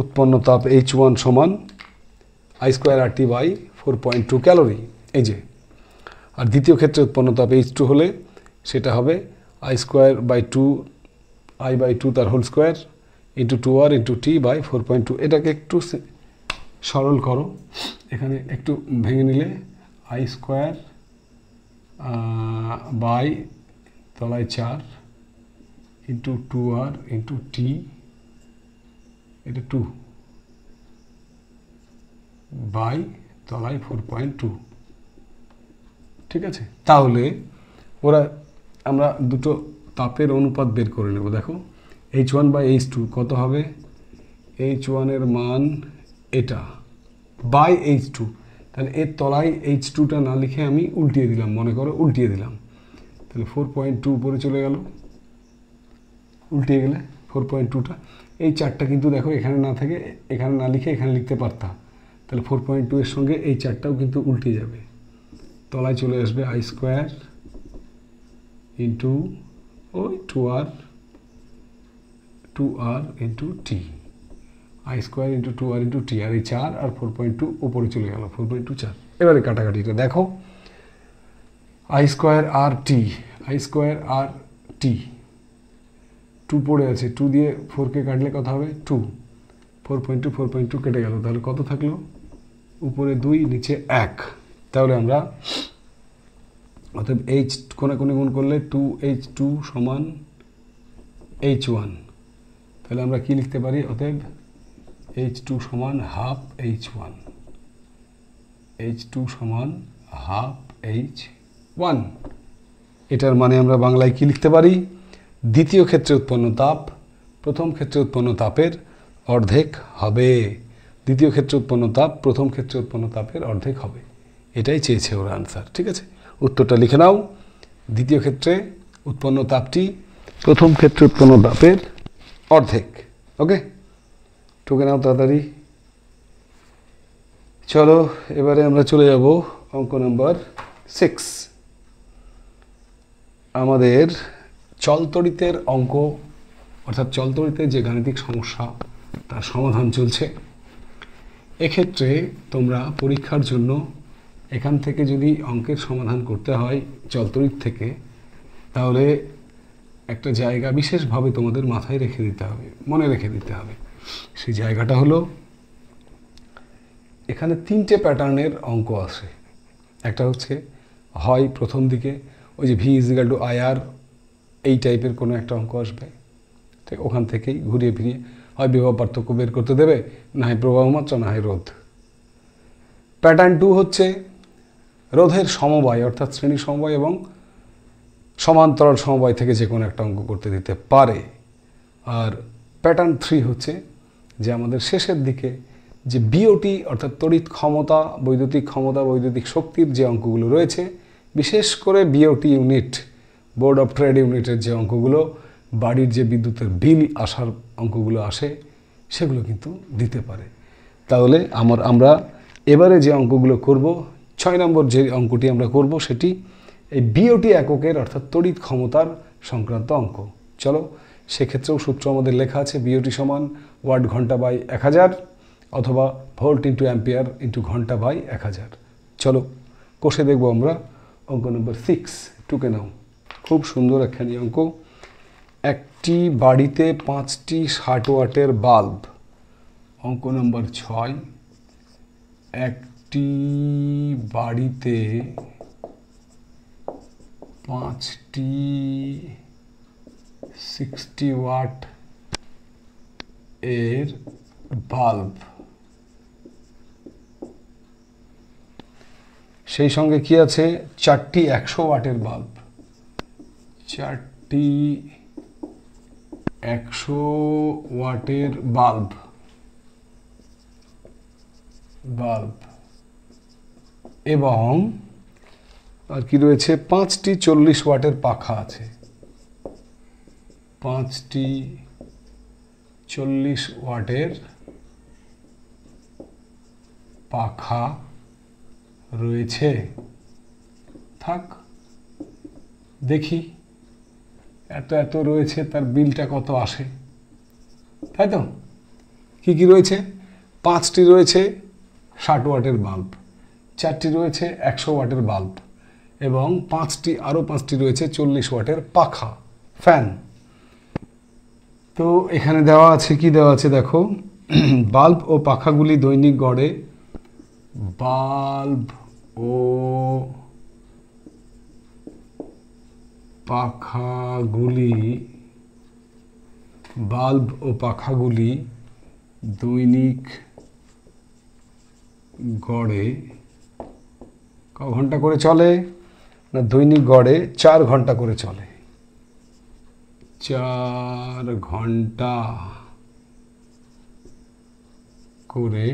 উৎপন্ন তাপ H1 সমান I² RT বাই 4.2 ক্যালোরি, এই যে। আর দ্বিতীয় ক্ষেত্রে উৎপন্ন তাপ H2 হলে সেটা হবে I² তার whole square into 2R into T by 4.2। এটাকে একটু সরল করো, এখানে একটু ভেঙে নিলে I² বাই তলায় 4 ইন্টু 2R ইন্টু টি, এটা 2 বাই তলায় 4.2। ঠিক আছে, তাহলে আমরা দুটো তাপের অনুপাত বের করে নেব। দেখো H1 বাই H2 কত হবে? H1 এর মান এটা বাই H2, তাহলে এর তলায় H2টা না লিখে আমি উল্টিয়ে দিলাম, মনে করো উল্টিয়ে দিলাম, তাহলে 4.2 উপরে চলে গেল, উল্টিয়ে গেলে 4.2টা, এই চারটা কিন্তু দেখো এখানে না থেকে এখানে না লিখে এখানে লিখতে পারতাম, তাহলে 4.2 এর সঙ্গে এই চারটাও কিন্তু উল্টে যাবে, তলায় চলে আসবে I² ইন্টু ওই 2R ইন্টু টি, I² ইন্টু 2R ইন্টু টি, আর এই 4 আর 4.2 উপরে চলে গেল, 4.2 4। এবারে কাটাকাটিটা দেখো, I² RT 2 পড়ে আছে, 2 দিয়ে 4কে কাটলে কত হবে? 2, 4.2 কেটে গেল, তাহলে কত থাকলো? উপরে 2 নিচে 1। তাহলে আমরা অতএব কোণে কোণে গুণ করলে 2H2 সমান H1, তাহলে আমরা কি লিখতে পারি? অতএব H2 সমান হাফ H1, H2 সমান হাফ H1। এটার মানে আমরা বাংলায় কি লিখতে পারি? দ্বিতীয় ক্ষেত্রে উৎপন্ন তাপ প্রথম ক্ষেত্রে উৎপন্ন তাপের অর্ধেক হবে। দ্বিতীয় ক্ষেত্রে উৎপন্ন তাপ প্রথম ক্ষেত্রে উৎপন্ন তাপের অর্ধেক হবে, এটাই চেয়েছে ওর আনসার। ঠিক আছে, উত্তরটা লিখে নাও। দ্বিতীয় ক্ষেত্রে উৎপন্ন তাপটি প্রথম ক্ষেত্রে উৎপন্ন তাপের অর্ধেক। ওকে, টুকে নাও তাড়াতাড়ি। চলো এবারে আমরা চলে যাব অঙ্ক নাম্বার 6। আমাদের চলতড়িতের অঙ্ক, অর্থাৎ চলতড়িতের যে গাণিতিক সমস্যা তার সমাধান চলছে। এক্ষেত্রে তোমরা পরীক্ষার জন্য এখান থেকে যদি অঙ্কের সমাধান করতে হয় চলতড়িৎ থেকে, তাহলে একটা জায়গা বিশেষভাবে তোমাদের মাথায় রেখে দিতে হবে, মনে রেখে দিতে হবে। সেই জায়গাটা হলো, এখানে 3টে প্যাটার্নের অঙ্ক আসে। একটা হচ্ছে হয় প্রথম দিকে ওই যে V = IR এই টাইপের কোনো একটা অঙ্ক আসবে, ঠিক ওখান থেকেই ঘুরিয়ে ফিরিয়ে হয় বিভব পার্থক্য বের করতে দেবে, না হয় প্রবাহ মাত্রা, না হয় রোধ। প্যাটার্ন 2 হচ্ছে রোধের সমবায় অর্থাৎ শ্রেণী সমবায় এবং সমান্তরাল সমবায় থেকে যে কোনো একটা অঙ্ক করতে দিতে পারে। আর প্যাটার্ন 3 হচ্ছে যে আমাদের শেষের দিকে যে বিওটি অর্থাৎ তড়িৎ ক্ষমতা, বৈদ্যুতিক ক্ষমতা, বৈদ্যুতিক শক্তির যে অঙ্কগুলো রয়েছে, বিশেষ করে BOT unit, board of trade ইউনিটের যে অঙ্কগুলো, বাড়ির যে বিদ্যুতের বিল আসার অঙ্কগুলো আসে, সেগুলো কিন্তু দিতে পারে। তাহলে আমরা এবারে যে অঙ্কগুলো করব, 6 নম্বর যে অঙ্কটি আমরা করব সেটি এই বিওটি এককের অর্থাৎ তড়িৎ ক্ষমতার সংক্রান্ত অঙ্ক। চলো, সেক্ষেত্রেও সূত্র আমাদের লেখা আছে, বিওটি সমান ওয়াট ঘন্টা বাই 1000 অথবা ভোল্ট ইন্টু অ্যাম্পিয়ার ইন্টু ঘন্টা বাই 1000। চলো কষে দেখব আমরা অঙ্ক নম্বর 6। টুকে নাও, খুব সুন্দর একখানি অঙ্ক। একটি বাড়িতে 5টি 60 ওয়াটের বাল্ব। অঙ্ক নম্বর 6। একটি বাড়িতে 5টি 60 ওয়াট এর বাল্ব, সেই সঙ্গে কি আছে, 4টি 100 ওয়াটের বাল্ব। 4টি 100 ওয়াটের বাল্ব এবং আর কি রয়েছে, 5টি 40 ওয়াটের পাখা আছে। 5টি 40 ওয়াটের পাখা রয়েছে। থাক, দেখি এত রয়েছে, তার বিলটা কত আসে, তাই তো? কি কি রয়েছে? 5টি রয়েছে 60 ওয়াটের বাল্ব, 4টি রয়েছে 100 ওয়াটের বাল্ব এবং 5টি রয়েছে 40 ওয়াটের পাখা, ফ্যান। তো এখানে দেওয়া আছে, কি দেওয়া আছে দেখো, বাল্ব ও পাখাগুলি দৈনিক গড়ে বাল্ব ও পাখাগুলি দৈনিক গড়ে ক ঘন্টা করে চলে না, দৈনিক গড়ে 4 ঘন্টা করে চলে। 4 ঘন্টা করে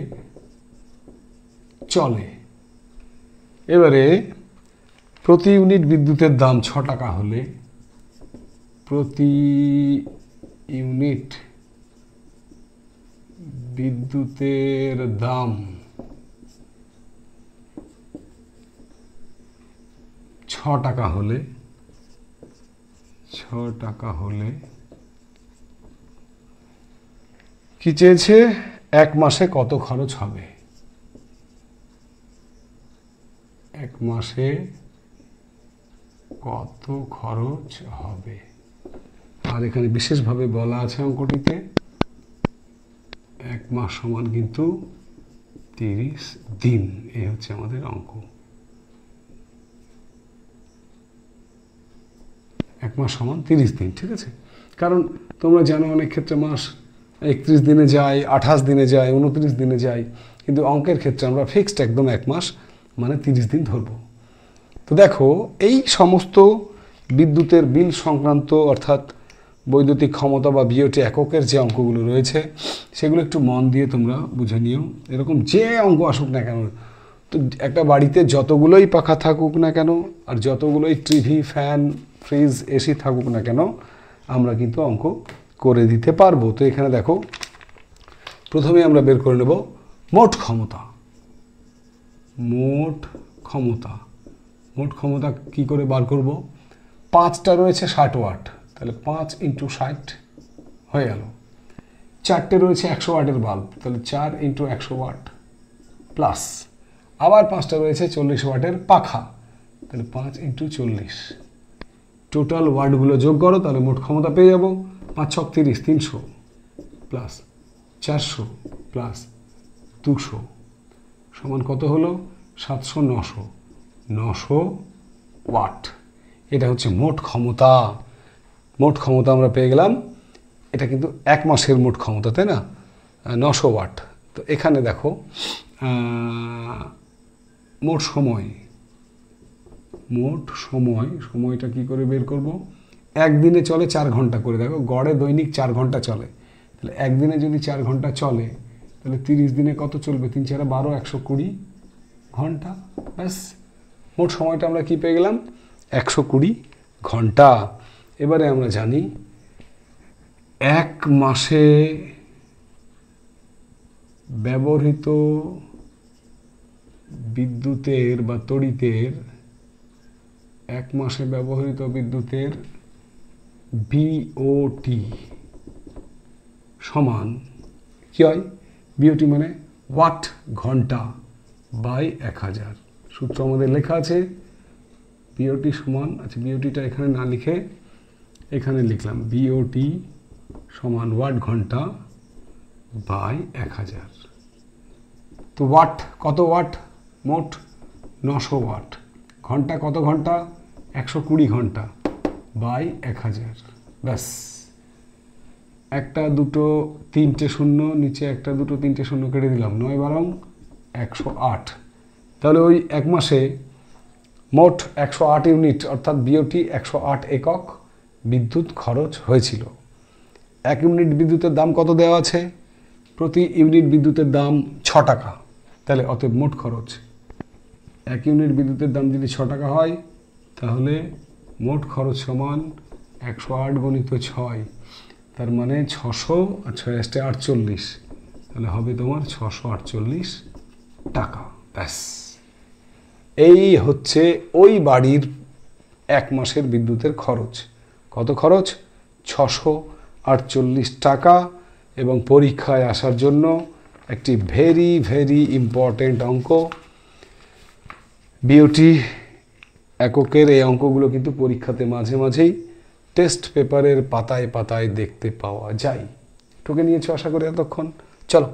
চলে। এবারে প্রতি ইউনিট বিদ্যুতের দাম 6 টাকা হলে প্রতি ইউনিট বিদ্যুতের দাম 6 টাকা হলে কি চেয়েছে, 1 মাসে কত খরচ হবে? 1 মাসে কত খরচ হবে। আর এখানে বিশেষভাবে বলা আছে অঙ্কটিতে 1 মাস সমান কিন্তু 30 দিন। এই হচ্ছে আমাদের অঙ্ক। 1 মাস সমান 30 দিন, ঠিক আছে? কারণ তোমরা জানো অনেক ক্ষেত্রে মাস 31 দিনে যায়, 28 দিনে যায়, 29 দিনে যায়, কিন্তু অঙ্কের ক্ষেত্রে আমরা ফিক্সড একদম 1 মাস মানে 30 দিন ধরব। তো দেখো, এই সমস্ত বিদ্যুতের বিল সংক্রান্ত অর্থাৎ বৈদ্যুতিক ক্ষমতা বা বিওটি এককের যে অঙ্কগুলো রয়েছে, সেগুলো একটু মন দিয়ে তোমরা বুঝে নিও। এরকম যে অঙ্ক আসুক না কেন, তো একটা বাড়িতে যতগুলোই পাখা থাকুক না কেন আর যতগুলোই টিভি, ফ্যান, ফ্রিজ, এসি থাকুক না কেন, আমরা কিন্তু অঙ্ক করে দিতে পারবো। তো এখানে দেখো, প্রথমে আমরা বের করে নেব মোট ক্ষমতা। মোট ক্ষমতা কি করে বার করব? 5টা রয়েছে 60 ওয়াট, তাহলে 5 × 60 হয়ে গেল। 4টে রয়েছে 100 ওয়াটের বাল্ব, তাহলে 4 × 100 ওয়াট প্লাস আবার 5টা রয়েছে 40 ওয়াটের পাখা, তাহলে 5 × 40। টোটাল ওয়াটগুলো যোগ করো, তাহলে মোট ক্ষমতা পেয়ে যাব। 5 × 6 = 30, 300 প্লাস 400 প্লাস 200 সমান কত হলো? 700, 900 ওয়াট। এটা হচ্ছে মোট ক্ষমতা। মোট ক্ষমতা আমরা পেয়ে গেলাম। এটা কিন্তু 1 মাসের মোট ক্ষমতা, তাই না? 900 ওয়াট। তো এখানে দেখো মোট সময়, সময়টা কি করে বের করব? একদিনে চলে 4 ঘন্টা করে, দেখো গড়ে দৈনিক 4 ঘন্টা চলে, তাহলে একদিনে যদি 4 ঘন্টা চলে তাহলে 30 দিনে কত চলবে? 3 4 12, 120 ঘন্টা। ব্যাস, মোট সময়টা আমরা কি পেয়ে গেলাম? 120 ঘন্টা। এবারে আমরা জানি এক মাসে ব্যবহৃত বিদ্যুতের বা তড়িতের, এক মাসে ব্যবহৃত বিদ্যুতের বিওটি সমান কি হয়? বিওটি মানে ওয়াট ঘন্টা বাই 1000। সূত্র আমাদের লেখা আছে বিওটি সমান, আচ্ছা বিওটিটা এখানে না লিখে এখানে লিখলাম, বিওটি সমান ওয়াট ঘন্টা বাই 1000। তো ওয়াট কত? ওয়াট মোট 900 ওয়াট। ঘন্টা কত ঘন্টা? 120 ঘন্টা বাই 1000। ব্যাস, একটা দুটো তিনটে শূন্য, নিচে একটা দুটো তিনটে শূন্য কেটে দিলাম, 9 12 108। তাহলে ওই এক মাসে মোট 108 ইউনিট অর্থাৎ বিওটি 108 একক বিদ্যুৎ খরচ হয়েছিল। এক ইউনিট বিদ্যুতের দাম কত দেওয়া আছে? প্রতি ইউনিট বিদ্যুতের দাম 6 টাকা। তাহলে অতএব মোট খরচ, এক ইউনিট বিদ্যুতের দাম যদি 6 টাকা হয় তাহলে মোট খরচ সমান 108 গুণিত 6, তার মানে 600 আর 6 48, তাহলে হবে তোমার 648 টাকা। ব্যাস, এই হচ্ছে ওই বাড়ির এক মাসের বিদ্যুতের খরচ। কত খরচ? 648 টাকা। এবং পরীক্ষায় আসার জন্য একটি ভেরি ভেরি ইম্পর্টেন্ট অঙ্ক, বিওটি এককের এই অঙ্কগুলো কিন্তু পরীক্ষাতে মাঝে মাঝেই টেস্ট পেপারের পাতায় পাতায় দেখতে পাওয়া যায়। টোকে নিয়েছো আশা করি এতক্ষণ। চলো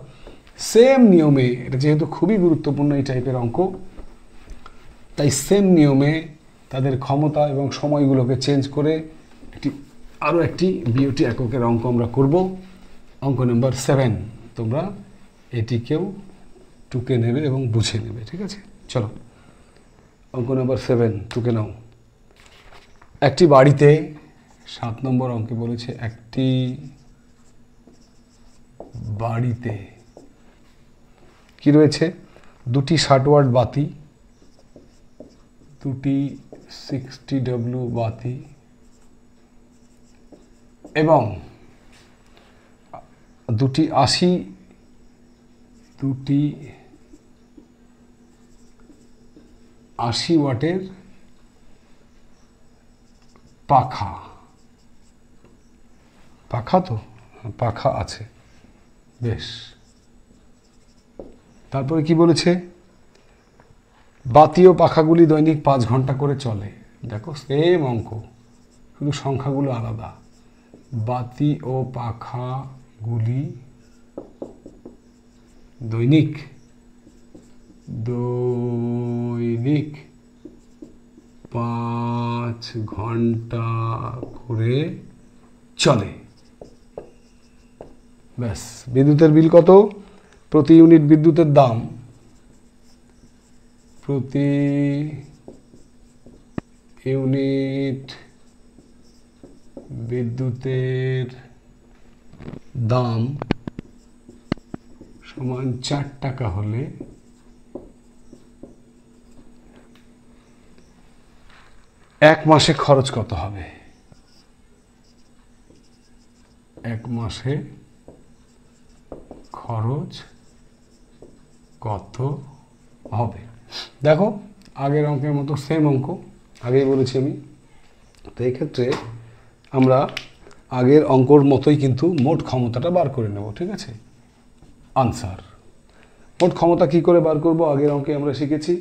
সেম নিয়মে, এটা যেহেতু খুবই গুরুত্বপূর্ণ এই টাইপের অঙ্ক, তাই সেম নিয়মে তাদের ক্ষমতা এবং সময়গুলোকে চেঞ্জ করে আরও একটি বিওটি এককের অঙ্ক আমরা করব। অঙ্ক নাম্বার 7, তোমরা এটিকেও টুকে নেবে এবং বুঝে নেবে, ঠিক আছে? চলো অঙ্ক নাম্বার 7 টুকে নাও। একটি বাড়িতে 7 নম্বর অঙ্কে বলেছে, একটি বাড়িতে কি রয়েছে? দুটি 60 ওয়াট বাতি, দুটি 60W বাতি এবং দুটি 80 ওয়াটের পাখা। পাখা তো পাখা আছে, বেশ। তারপরে কি বলেছে? বাতি ও পাখাগুলি দৈনিক 5 ঘন্টা করে চলে। দেখো সেম অঙ্ক, শুধু সংখ্যাগুলো আলাদা। বাতি ও পাখাগুলি দৈনিক 5 ঘন্টা করে চলে। ব্যাস, বিদ্যুতের বিল কত? প্রতি ইউনিট বিদ্যুতের দাম, প্রতি ইউনিট বিদ্যুতের দাম সমান 4 টাকা হলে এক মাসে খরচ কত হবে? এক মাসে খরচ কত হবে? দেখো আগের অঙ্কের মতো সেম অঙ্ক, আগেই বলেছি আমি। তো এই ক্ষেত্রে আমরা আগের অঙ্কর মতোই কিন্তু মোট ক্ষমতাটা বার করে নেব, ঠিক আছে? আনসার, মোট ক্ষমতা কি করে বার করব? আগের অঙ্কে আমরা শিখেছি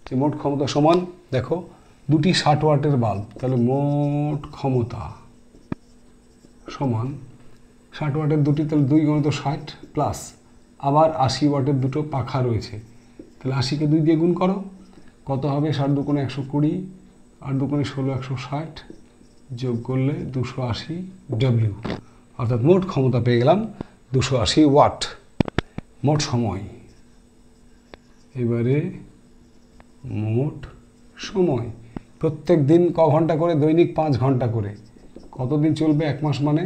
যে মোট ক্ষমতা সমান, দেখো দুটি 60 ওয়াটের বাল্ব, তাহলে মোট ক্ষমতা সমান 60 ওয়াটের দুটি, তাহলে 2 গুণিত 60 প্লাস আবার 80 ওয়াটের দুটো পাখা রয়েছে, তাহলে 80কে 2 দিয়ে গুণ করো, কত হবে? 60 দুগুণে 120, 8 দুগুণে 16 160, যোগ করলে 280 ডব্লিউ, অর্থাৎ মোট ক্ষমতা পেয়ে গেলাম 280 ওয়াট। মোট সময়, এবারে মোট সময়। প্রত্যেক দিন ক ঘন্টা করে? দৈনিক 5 ঘন্টা করে। কতদিন চলবে? 1 মাস মানে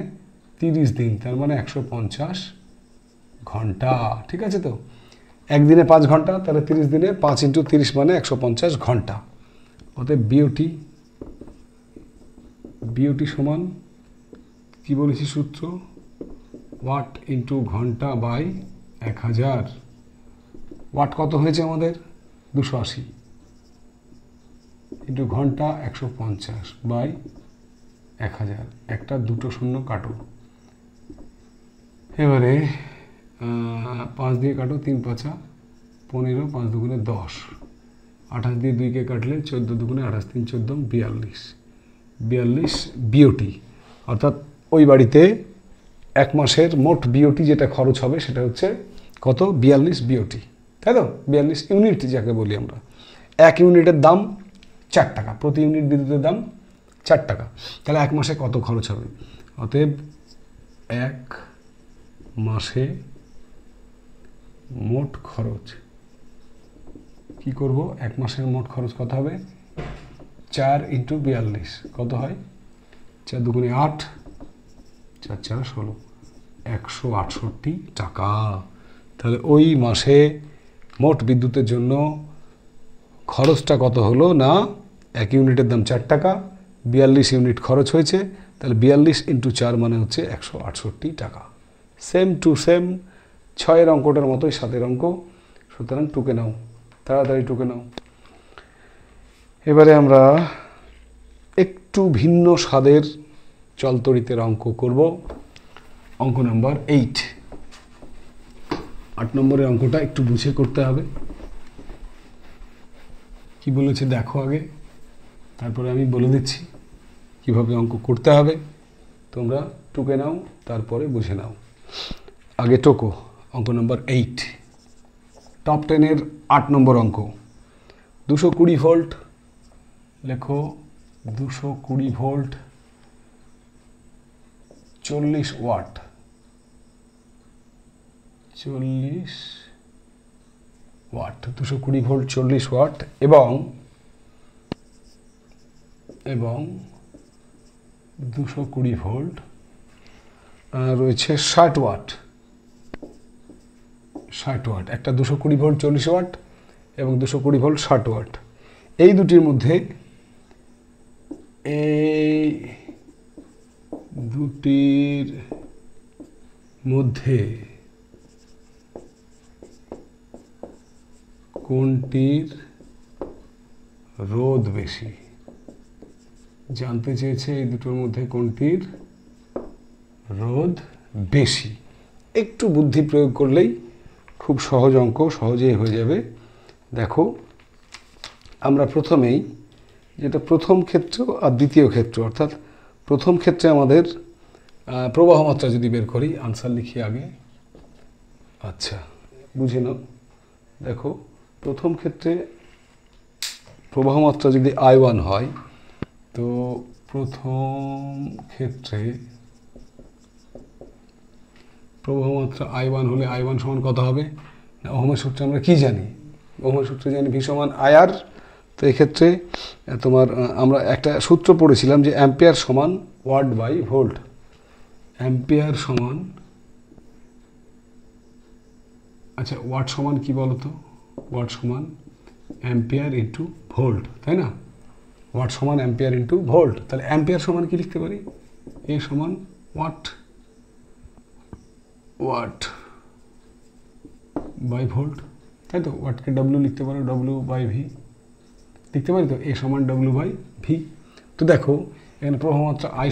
30 দিন, তার মানে 150 ঘন্টা। ঠিক আছে তো? একদিনে 5 ঘন্টা, তাহলে 30 দিনে 5 × 30 মানে 150 ঘন্টা। অতএব বিওটি সমান কি বলেছি সূত্র? ওয়াট ইন্টু ঘন্টা বাই 1000। ওয়াট কত হয়েছে আমাদের? 280 ইন্টু ঘন্টা 150 বাই 1000। একটা দুটো শূন্য কাটো। এবারে 5 দিয়ে কাটো, 3 × 5 = 15, 5 × 2 = 10, 28 দিয়ে 2কে কাটলে 14 × 2 = 28, 3 × 14 = 42 বিওটি। অর্থাৎ ওই বাড়িতে 1 মাসের মোট বিওটি যেটা খরচ হবে সেটা হচ্ছে কত? 42 বিওটি, তাই তো? 42 ইউনিট যাকে বলি আমরা। 1 ইউনিটের দাম 4 টাকা, প্রতি ইউনিট বিদ্যুতের দাম 4 টাকা। তাহলে 1 মাসে কত খরচ হবে? অতএব 1 মাসে মোট খরচ কি করব? 1 মাসের মোট খরচ কত হবে? 4 × 42 কত হয়? 4 × 2 = 8, 4 × 4 = 16, 168 টাকা। তাহলে ওই মাসে মোট বিদ্যুতের জন্য খরচটা কত হলো? না, 1 ইউনিটের দাম 4 টাকা, 42 ইউনিট খরচ হয়েছে, তাহলে 42 × 4 মানে হচ্ছে 168 টাকা। সেম টু সেম 6-এর অঙ্কটার মতোই 7-এর অঙ্ক। সুতরাং টুকে নাও, তাড়াতাড়ি টুকে নাও। এবারে আমরা একটু ভিন্ন স্বাদের চলতরিতের অঙ্ক করব। অঙ্ক নাম্বার 8। 8 নম্বরের অঙ্কটা একটু বুঝে করতে হবে। কি বলেছে দেখো আগে, তারপরে আমি বলে দিচ্ছি কিভাবে অঙ্ক করতে হবে। তোমরা টুকে নাও, তারপরে বুঝে নাও। আগে টোকো। অঙ্ক নাম্বার 8, টপ 10-এর 8 নম্বর অঙ্ক। 220 ভোল্ট লেখো। 220 volt 40 watt, 40 watt, 220 volt 40 watt এবং 220 ভোল্ট রয়েছে 60 ওয়াট। 60 ওয়াট, একটা 220 ভোল্ট 40 ওয়াট এবং 220 ভোল্ট 60 ওয়াট। এই দুটির মধ্যে কোনটির রোধ বেশি? জানতে চেয়েছে এই দুটোর মধ্যে কোনটির রোধ বেশি। একটু বুদ্ধি প্রয়োগ করলেই খুব সহজ অঙ্ক, সহজেই হয়ে যাবে। দেখো, আমরা প্রথমেই যেটা প্রথম ক্ষেত্র আর দ্বিতীয় ক্ষেত্র, অর্থাৎ প্রথম ক্ষেত্রে আমাদের প্রবাহ মাত্রা যদি বের করি, আনসার লিখি আগে। আচ্ছা, বুঝে নাও। দেখো, প্রথম ক্ষেত্রে প্রবাহ মাত্রা যদি I1 হয়, তো প্রথম ক্ষেত্রে প্রবাহ মাত্রা I1 হলে I1 সমান কত হবে? না, ওহমের সূত্রে আমরা কি জানি? ওহমের সূত্রে জানি V সমান IR। তো এক্ষেত্রে তোমার আমরা একটা সূত্র পড়েছিলাম যে অ্যাম্পিয়ার সমান ওয়াট বাই ভোল্ট। অ্যাম্পিয়ার সমান, আচ্ছা, ওয়াট সমান কি বলতো? ওয়াট সমান অ্যাম্পিয়ার ইন্টু ভোল্ট, তাই না? ওয়াট সমান অ্যাম্পিয়ার ইন্টু ভোল্ট। তাহলে অ্যাম্পিয়ার সমান কি লিখতে পারি? এ সমান ওয়াট বাই ভোল্ট, তাই তো? ওয়াটকে ডব্লিউ লিখতে পারো, ডব্লিউ বাই ভি লিখতে পারি তো? এ সমান ডব্লিউ বাই ভি। তো দেখো, এখানে প্রবাহ মাত্রা আই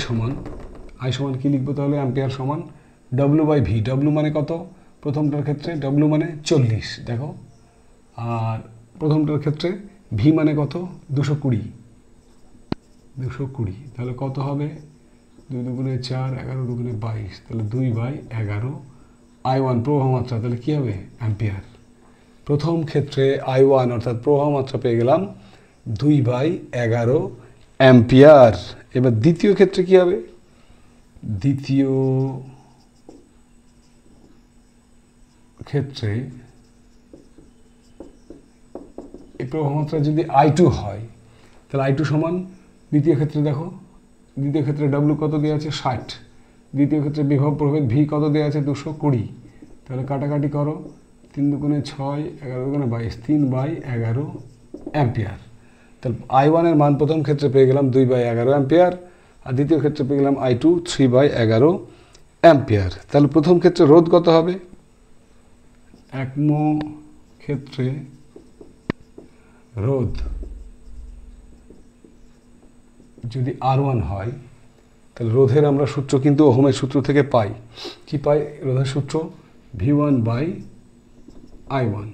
সমান কি লিখবো তাহলে? অ্যাম্পিয়ার সমান ডব্লিউ বাই ভি। ডব্লিউ মানে কত? প্রথমটার ক্ষেত্রে ডব্লিউ মানে 40, দেখো। আর প্রথমটার ক্ষেত্রে ভি মানে কত? 220। তাহলে কত হবে? 2 × 2 = 4, 11 × 2 = 22, তাহলে 2/11 I1 প্রবাহ মাত্রা। তাহলে কি হবে? অ্যাম্পিয়ার। প্রথম ক্ষেত্রে I1 অর্থাৎ প্রবাহ মাত্রা পেয়ে গেলাম 2/11 অ্যাম্পিয়ার। এবার দ্বিতীয় ক্ষেত্রে কি হবে? দ্বিতীয় ক্ষেত্রে এই প্রবাহ মাত্রা যদি I2 হয় তাহলে I2 সমান দ্বিতীয় ক্ষেত্রে দেখো, দ্বিতীয় ক্ষেত্রে W কত দেওয়া আছে 60, দ্বিতীয় ক্ষেত্রে বিভব প্রভেদ V কত দেওয়া আছে 220, তাহলে কাটাকাটি করো, 3 দুগুণে 6, 11 দুগুণে 22, 3/11 অ্যাম্পিয়ার। তাহলে I1 এর মান প্রথম ক্ষেত্রে পেয়ে গেলাম 2/11 অ্যাম্পিয়ার, আর দ্বিতীয় ক্ষেত্রে পেয়ে গেলাম I2 3/11 অ্যাম্পিয়ার। তাহলে প্রথম ক্ষেত্রে রোধ কত হবে? একমো ক্ষেত্রে রোধ যদি R1 হয় তাহলে রোধের আমরা সূত্র কিন্তু ওহমের সূত্র থেকে পাই। কি পাই? রোধের সূত্র V1/I1।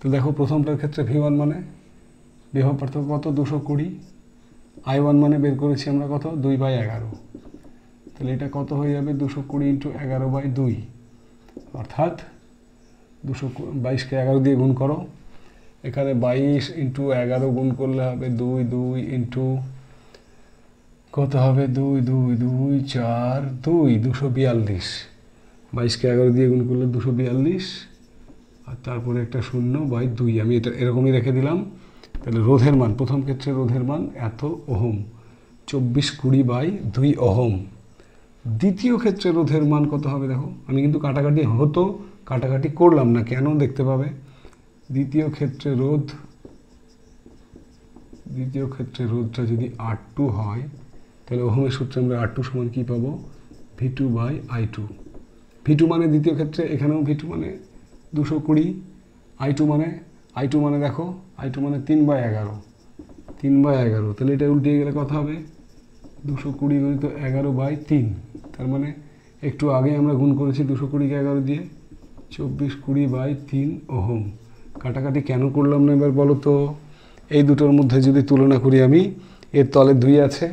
তো দেখো প্রথমটার ক্ষেত্রে V1 মানে বিভব পার্থক্য কত 220, I1 মানে বের করেছি আমরা কত 2/11, তাহলে এটা কত হয়ে যাবে 220 × 11/2, অর্থাৎ 222কে 11 দিয়ে গুণ করো, এখানে 22 × 11 গুণ করলে হবে 2 ইন্টু কত হবে 2 2 2 4 2 242, 22কে 11 দিয়ে গুণ করলে 242, আর তারপরে একটা 0/2, আমি এটা এরকমই রেখে দিলাম। তাহলে রোধের মান প্রথম ক্ষেত্রে রোধের মান এত ওহম, 2420/2 ওহম। দ্বিতীয় ক্ষেত্রে রোধের মান কত হবে দেখো, আমি কিন্তু কাটাকাটি হতো কাটাকাটি করলাম না, কেন দেখতে পাবে। দ্বিতীয় ক্ষেত্রে রোধটা যদি R2 হয় তাহলে ওহমের সূত্রে আমরা R2 সমান কি পাবো V2/I2। V2 মানে দ্বিতীয় ক্ষেত্রে এখানেও V2 মানে 220, I2 মানে দেখো I2 মানে 3/11, তাহলে এটা উল্টিয়ে গেলে কথা হবে 220 গুণিত 11/3, তার মানে একটু আগে আমরা গুণ করেছি 220কে 11 দিয়ে, 2420/3 ওহম। কাটাকাটি কেন করলাম না এবার বলো তো। এই দুটোর মধ্যে যদি তুলনা করি আমি, এর তলে 2 আছে,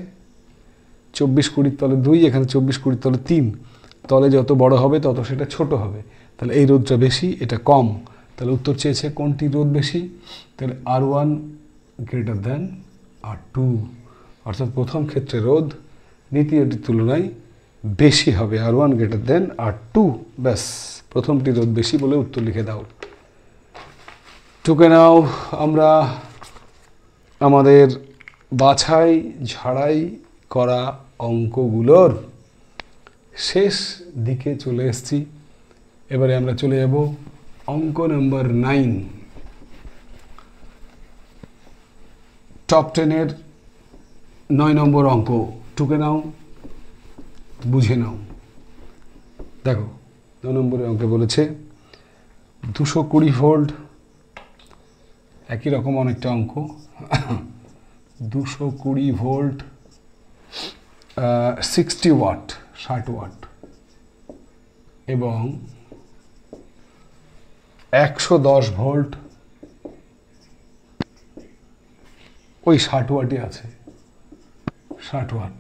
2420 তলে 2, এখানে 2420 তলে 3, তলে যত বড় হবে তত সেটা ছোট হবে, তাহলে এই রোধটা বেশি, এটা কম। তাহলে উত্তর চেয়েছে কোনটি রোধ বেশি, তাহলে R1 > R2, অর্থাৎ প্রথম ক্ষেত্রে রোধ দ্বিতীয়টির তুলনায় বেশি হবে, R1 > R2। ব্যাস, প্রথমটি রোধ বেশি বলে উত্তর লিখে দাও। টুকে নাও আমরা আমাদের বাছাই ঝাড়াই করা অঙ্কগুলোর শেষ দিকে চলে এসেছি। এবারে আমরা চলে যাব অঙ্ক নাম্বার 9, টপ 10-এর 9 নম্বর অঙ্ক। টুকে নাও, বুঝে নাও। দেখো 9 নম্বরের অঙ্কে বলেছে 220 ভোল্ট, একই রকম অনেকটা অঙ্ক। 220 ভোল্ট, 60 ওয়াট, 60 ওয়াট, এবং 110 ভোল্ট, ওই 60 ওয়াটই আছে, 60 ওয়াট।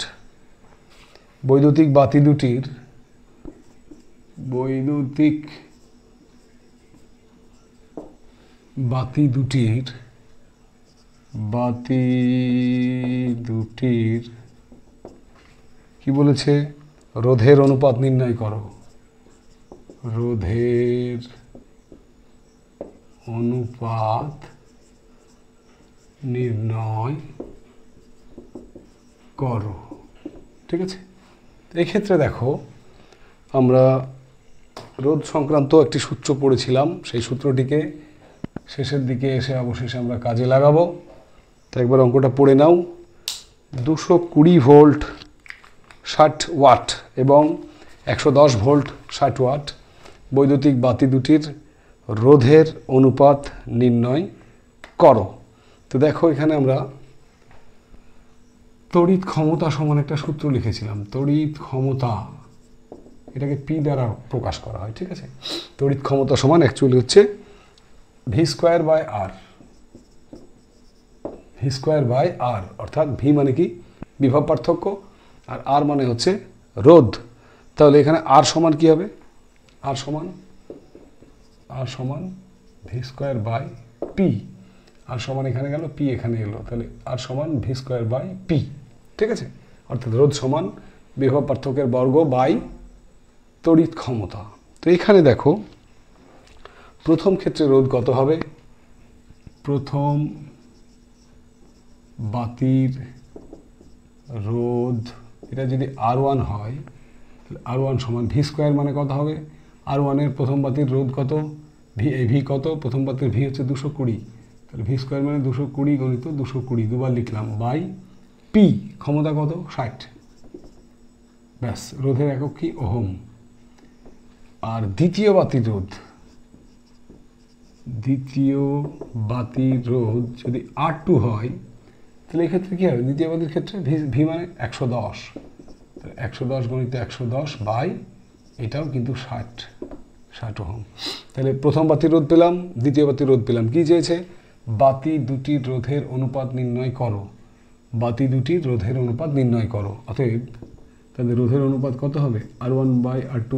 বৈদ্যুতিক বাতি দুটির কি বলেছে, রোধের অনুপাত নির্ণয় করো। রোধের অনুপাত নির্ণয় করো, ঠিক আছে। এক্ষেত্রে দেখো আমরা রোধ সংক্রান্ত একটি সূত্র পড়েছিলাম, সেই সূত্রটিকে শেষের দিকে এসে অবশেষে আমরা কাজে লাগাবো। তো একবার অঙ্কটা পড়ে নাও। 220 ভোল্ট 60 ওয়াট এবং 110 ভোল্ট 60 ওয়াট বৈদ্যুতিক বাতি দুটির রোধের অনুপাত নির্ণয় করো। তো দেখো এখানে আমরা তড়িৎ ক্ষমতা সমান একটা সূত্র লিখেছিলাম। তড়িৎ ক্ষমতা, এটাকে পি দ্বারা প্রকাশ করা হয়, ঠিক আছে। তড়িৎ ক্ষমতা সমান অ্যাকচুয়ালি হচ্ছে V²/R, V²/R, অর্থাৎ ভি মানে কি বিভব পার্থক্য, আর আর মানে হচ্ছে রোধ। তাহলে এখানে আর সমান কি হবে, আর সমান V²/P, আর সমান এখানে গেল, পি এখানে এলো, তাহলে আর সমান V²/P, ঠিক আছে। অর্থাৎ রোধ সমান বিভব পার্থক্যের বর্গ বাই তড়িৎ ক্ষমতা। তো এখানে দেখো প্রথম ক্ষেত্রে রোধ কত হবে, প্রথম বাতির রোধ, এটা যদি R1 হয় তাহলে R1 সমান ভি স্কোয়ার, মানে কত হবে R1-এর প্রথম বাতির রোধ কত, ভি কত, প্রথম বাতির ভি হচ্ছে 220, তাহলে ভি স্কোয়ার মানে 220 গণিত 220 দুবার লিখলাম বাই পি, ক্ষমতা কত 60, ব্যাস। রোধের একক কি ওহম। আর দ্বিতীয় বাতির রোধ, দ্বিতীয় বাতির রোধ যদি R2 হয় তাহলে এক্ষেত্রে কী হবে, দ্বিতীয় বাতির ক্ষেত্রে ভি মানে 110, তাহলে 110 গণিত 110 বাই এটাও কিন্তু 60 ওহম। তাহলে প্রথম বাতির রোধ পেলাম, দ্বিতীয় বাতির রোধ পেলাম। কি চেয়েছে, বাতি দুটির রোধের অনুপাত নির্ণয় করো, বাতি দুটির রোধের অনুপাত নির্ণয় করো। অতএব তাদের রোধের অনুপাত কত হবে, R1 বাই R2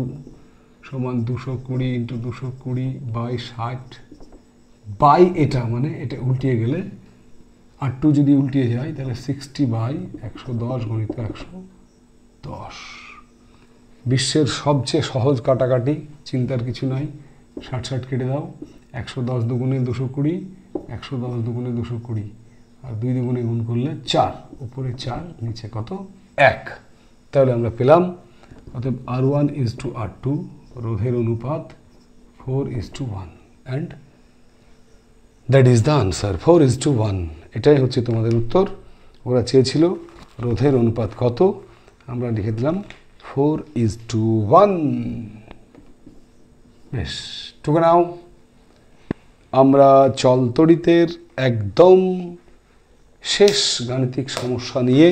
সমান 220 ইন্টু 220 বাই 60 বাই এটা, মানে এটা উল্টিয়ে গেলে R2 যদি উল্টিয়ে যায় তাহলে 60 বাই 110 গণিত 110। বিশ্বের সবচেয়ে সহজ কাটাকাটি, চিন্তার কিছু নাই, 60 কেটে দাও, 110 দুগুণে 220, 110 দুগুণে 220, আর 2 দুগুণে গুণ করলে 4, উপরে 4 নিচে কত 1, তাহলে আমরা পেলাম। অতএব R1 is to R2 রোধের অনুপাত 4:1 and that is the answer, 4:1। এটাই হচ্ছে তোমাদের উত্তর। ওরা চেয়েছিল রোধের অনুপাত কত, আমরা লিখে দিলাম 4:1। বেশ, টুকে নাও। আমরা চলতড়িতের একদম শেষ গাণিতিক সমস্যা নিয়ে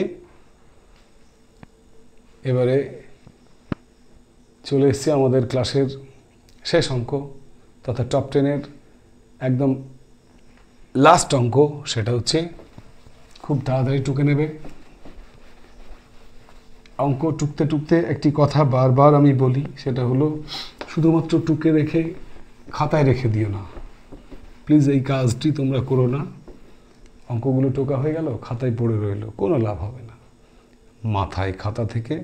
এবারে চলে এসেছি আমাদের ক্লাসের শেষ অঙ্ক, তথা টপ 10-এর একদম লাস্ট অঙ্ক। সেটা হচ্ছে, খুব তাড়াতাড়ি টুকে নেবে। অঙ্ক টুকতে টুকতে একটি কথা বারবার আমি বলি, সেটা হলো শুধুমাত্র টুকে রেখে খাতায় রেখে দিও না, প্লিজ এই কাজটি তোমরা করো না। অঙ্কগুলো টোকা হয়ে গেল, খাতায় পড়ে রইল, কোনো লাভ হবে না। মাথায়, খাতা থেকে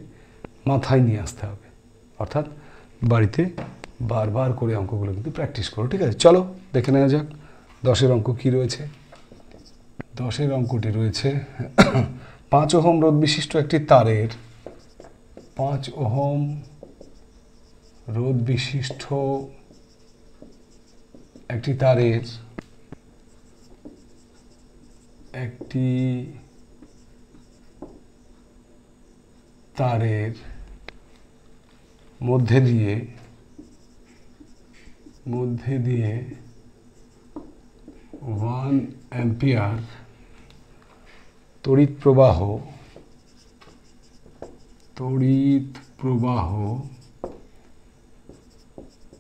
মাথায় নিয়ে আসতে হবে, অর্থাৎ বাড়িতে বারবার করে অঙ্কগুলো কিন্তু প্র্যাকটিস করো, ঠিক আছে? চলো দেখে নেওয়া যাক 10-এর অঙ্ক কী রয়েছে। 10-এর অঙ্কটি রয়েছে 5 ওহম রোধ বিশিষ্ট একটি তারের, 5 ওহম রোধ বিশিষ্ট একটি তারের মধ্যে দিয়ে 1 অ্যাম্পিয়ার তড়িৎ প্রবাহ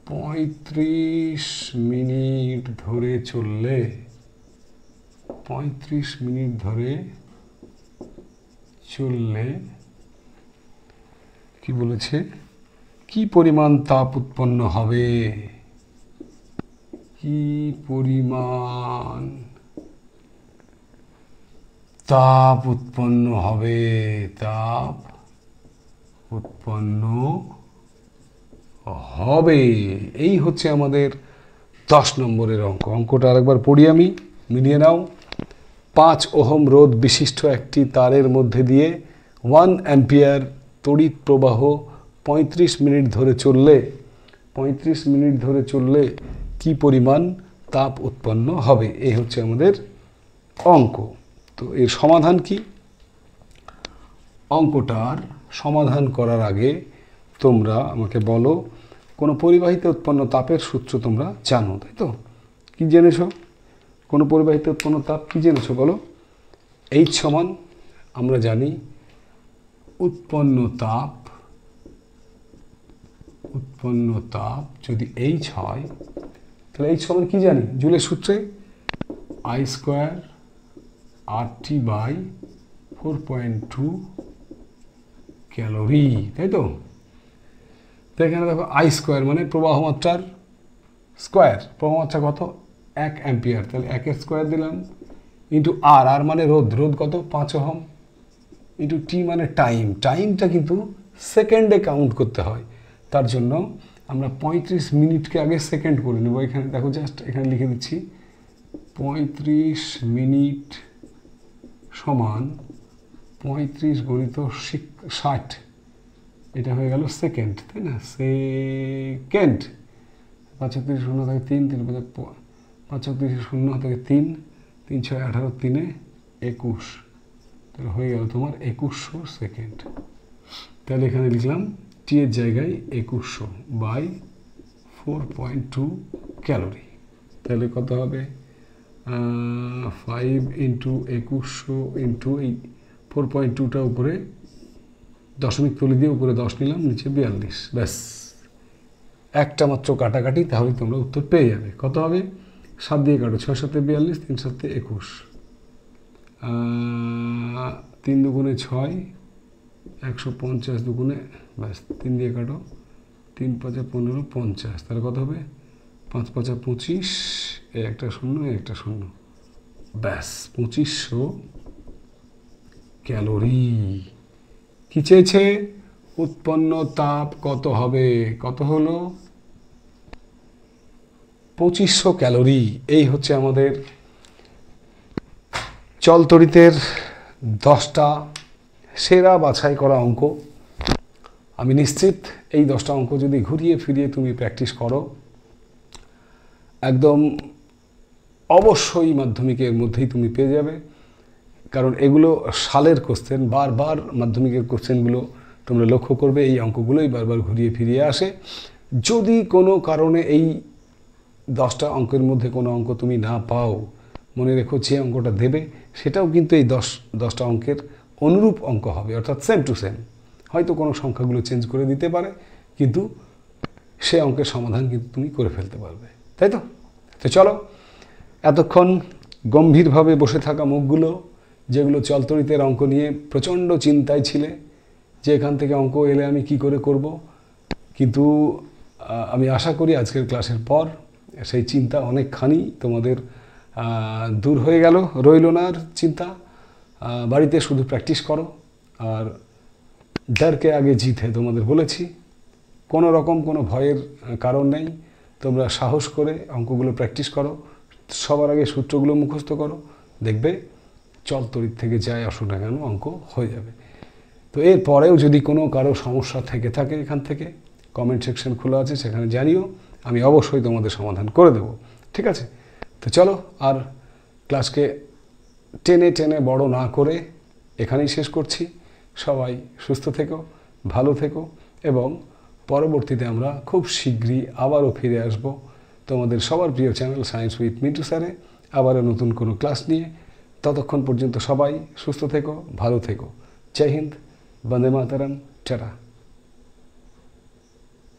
35 মিনিট ধরে চললে, 35 মিনিট ধরে চললে কি বলেছে, কি পরিমাণ তাপ উৎপন্ন হবে, কি পরিমাণ তাপ উৎপন্ন হবে, তাপ উৎপন্ন হবে। এই হচ্ছে আমাদের 10 নম্বরের অঙ্ক। অঙ্কটা আরেকবার পড়ি আমি, মিলিয়ে নাও। 5 ওহম রোধ বিশিষ্ট একটি তারের মধ্যে দিয়ে 1 অ্যাম্পিয়ার তড়িৎ প্রবাহ 35 মিনিট ধরে চললে কি পরিমাণ তাপ উৎপন্ন হবে, এই হচ্ছে আমাদের অঙ্ক। তো এর সমাধান কি? অঙ্কটার সমাধান করার আগে তোমরা আমাকে বলো, কোনো পরিবাহিতে উৎপন্ন তাপের সূত্র তোমরা জানো, তাই তো? কি জেনেছো? কোনো পরিবাহিতে উৎপন্ন তাপ কি জেনেছো বলো? H সমান আমরা জানি উৎপন্ন তাপ যদি H হয় তাহলে H সমান কি জানি, জুলের সূত্রে I² RT বাই 4.2 ক্যালোরি, তাই তো? তো এখানে দেখো I² মানে প্রবাহ মাত্রার স্কোয়ার, প্রবাহ মাত্রা কত 1 অ্যাম্পিয়ার, তাহলে 1-এর স্কোয়ার দিলাম, ইন্টু আর মানে রোধ কত 5 ওহম, ইন্টু টি মানে টাইমটা কিন্তু সেকেন্ডে কাউন্ট করতে হয়, তার জন্য আমরা 35 মিনিটকে আগে সেকেন্ড করে নেব। এখানে দেখো, জাস্ট এখানে লিখে দিচ্ছি 35 মিনিট সমান 35 গুণিত 60, এটা হয়ে গেল সেকেন্ড, তাই না? সেকেন্ড। 35 শূন্য থেকে 3, 35 শূন্য থেকে 3, 3 6 18, 3 21, তাহলে হয়ে গেল তোমার 2100 সেকেন্ড। তাহলে এখানে লিখলাম টি এর জায়গায় 2100 বাই 4.2 ক্যালোরি। তাহলে কত হবে? 5 ইন্টু 2100 ইন্টু এই 4.2টা উপরে দশমিক তুলে দিয়ে উপরে 10 নিলাম, নিচে 42। ব্যাস, একটা মাত্র কাটাকাটি, তাহলে তোমরা উত্তর পেয়ে যাবে। কত হবে? 7 দিয়ে কাটো, 6 7 42, 3 7 21, 3 দুগুণে 6, 150 দুগুণে, ব্যাস 3 দিয়ে কাটো, 3 5 15, 50, তাহলে কত হবে? 5 5 25, একটা শূন্য, একটা শূন্য, ব্যাস 2500 ক্যালোরি। কি চেয়েছে? উৎপন্ন তাপ কত হবে? কত হলো? 2500 ক্যালোরি। এই হচ্ছে আমাদের চলতরিতের 10টা সেরা বাছাই করা অঙ্ক। আমি নিশ্চিত এই 10টা অঙ্ক যদি ঘুরিয়ে ফিরিয়ে তুমি প্র্যাকটিস করো, একদম অবশ্যই মাধ্যমিকের মধ্যেই তুমি পেয়ে যাবে। কারণ এগুলো সালের কোশ্চেন, বারবার মাধ্যমিকের কোশ্চেনগুলো তোমরা লক্ষ্য করবে, এই অঙ্কগুলোই বারবার ঘুরিয়ে ফিরিয়ে আসে। যদি কোনো কারণে এই 10টা অঙ্কের মধ্যে কোনো অঙ্ক তুমি না পাও, মনে রেখো যে অঙ্কটা দেবে সেটাও কিন্তু এই 10টা অঙ্কের অনুরূপ অঙ্ক হবে, অর্থাৎ সেম টু সেম। হয়তো কোনো সংখ্যাগুলো চেঞ্জ করে দিতে পারে, কিন্তু সে অঙ্কের সমাধান কিন্তু তুমি করে ফেলতে পারবে, তাই তো? তো চলো, এতক্ষণ গম্ভীরভাবে বসে থাকা মুখগুলো, যেগুলো চলতরিতের অঙ্ক নিয়ে প্রচণ্ড চিন্তায় ছিলে যে এখান থেকে অঙ্ক এলে আমি কি করে করব, কিন্তু আমি আশা করি আজকের ক্লাসের পর সেই চিন্তা অনেকখানি তোমাদের দূর হয়ে গেল, রইল না আর চিন্তা। বাড়িতে শুধু প্র্যাকটিস করো, আর ডরকে আগে জিত হে তোমাদের বলেছি। কোনো রকম কোনো ভয়ের কারণ নেই, তোমরা সাহস করে অঙ্কগুলো প্র্যাকটিস করো, সবার আগে সূত্রগুলো মুখস্থ করো, দেখবে চলতরিত থেকে যাই আসুক না কেন অঙ্ক হয়ে যাবে। তো এর পরেও যদি কোনো কারো সমস্যা থেকে থাকে, এখান থেকে কমেন্ট সেকশন খোলা আছে, সেখানে জানিও, আমি অবশ্যই তোমাদের সমাধান করে দেব, ঠিক আছে? তো চলো, আর ক্লাসকে টেনে টেনে বড় না করে এখানেই শেষ করছি। সবাই সুস্থ থেকো, ভালো থেকো, এবং পরবর্তীতে আমরা খুব শীঘ্রই আবারও ফিরে আসব তোমাদের সবার প্রিয় চ্যানেল সায়েন্স উইথ মিন্টু স্যারে, আবারও নতুন কোনো ক্লাস নিয়ে। ততক্ষণ পর্যন্ত সবাই সুস্থ থেকো, ভালো থেকো। জয় হিন্দ, বন্দে মাতরম, টাটা।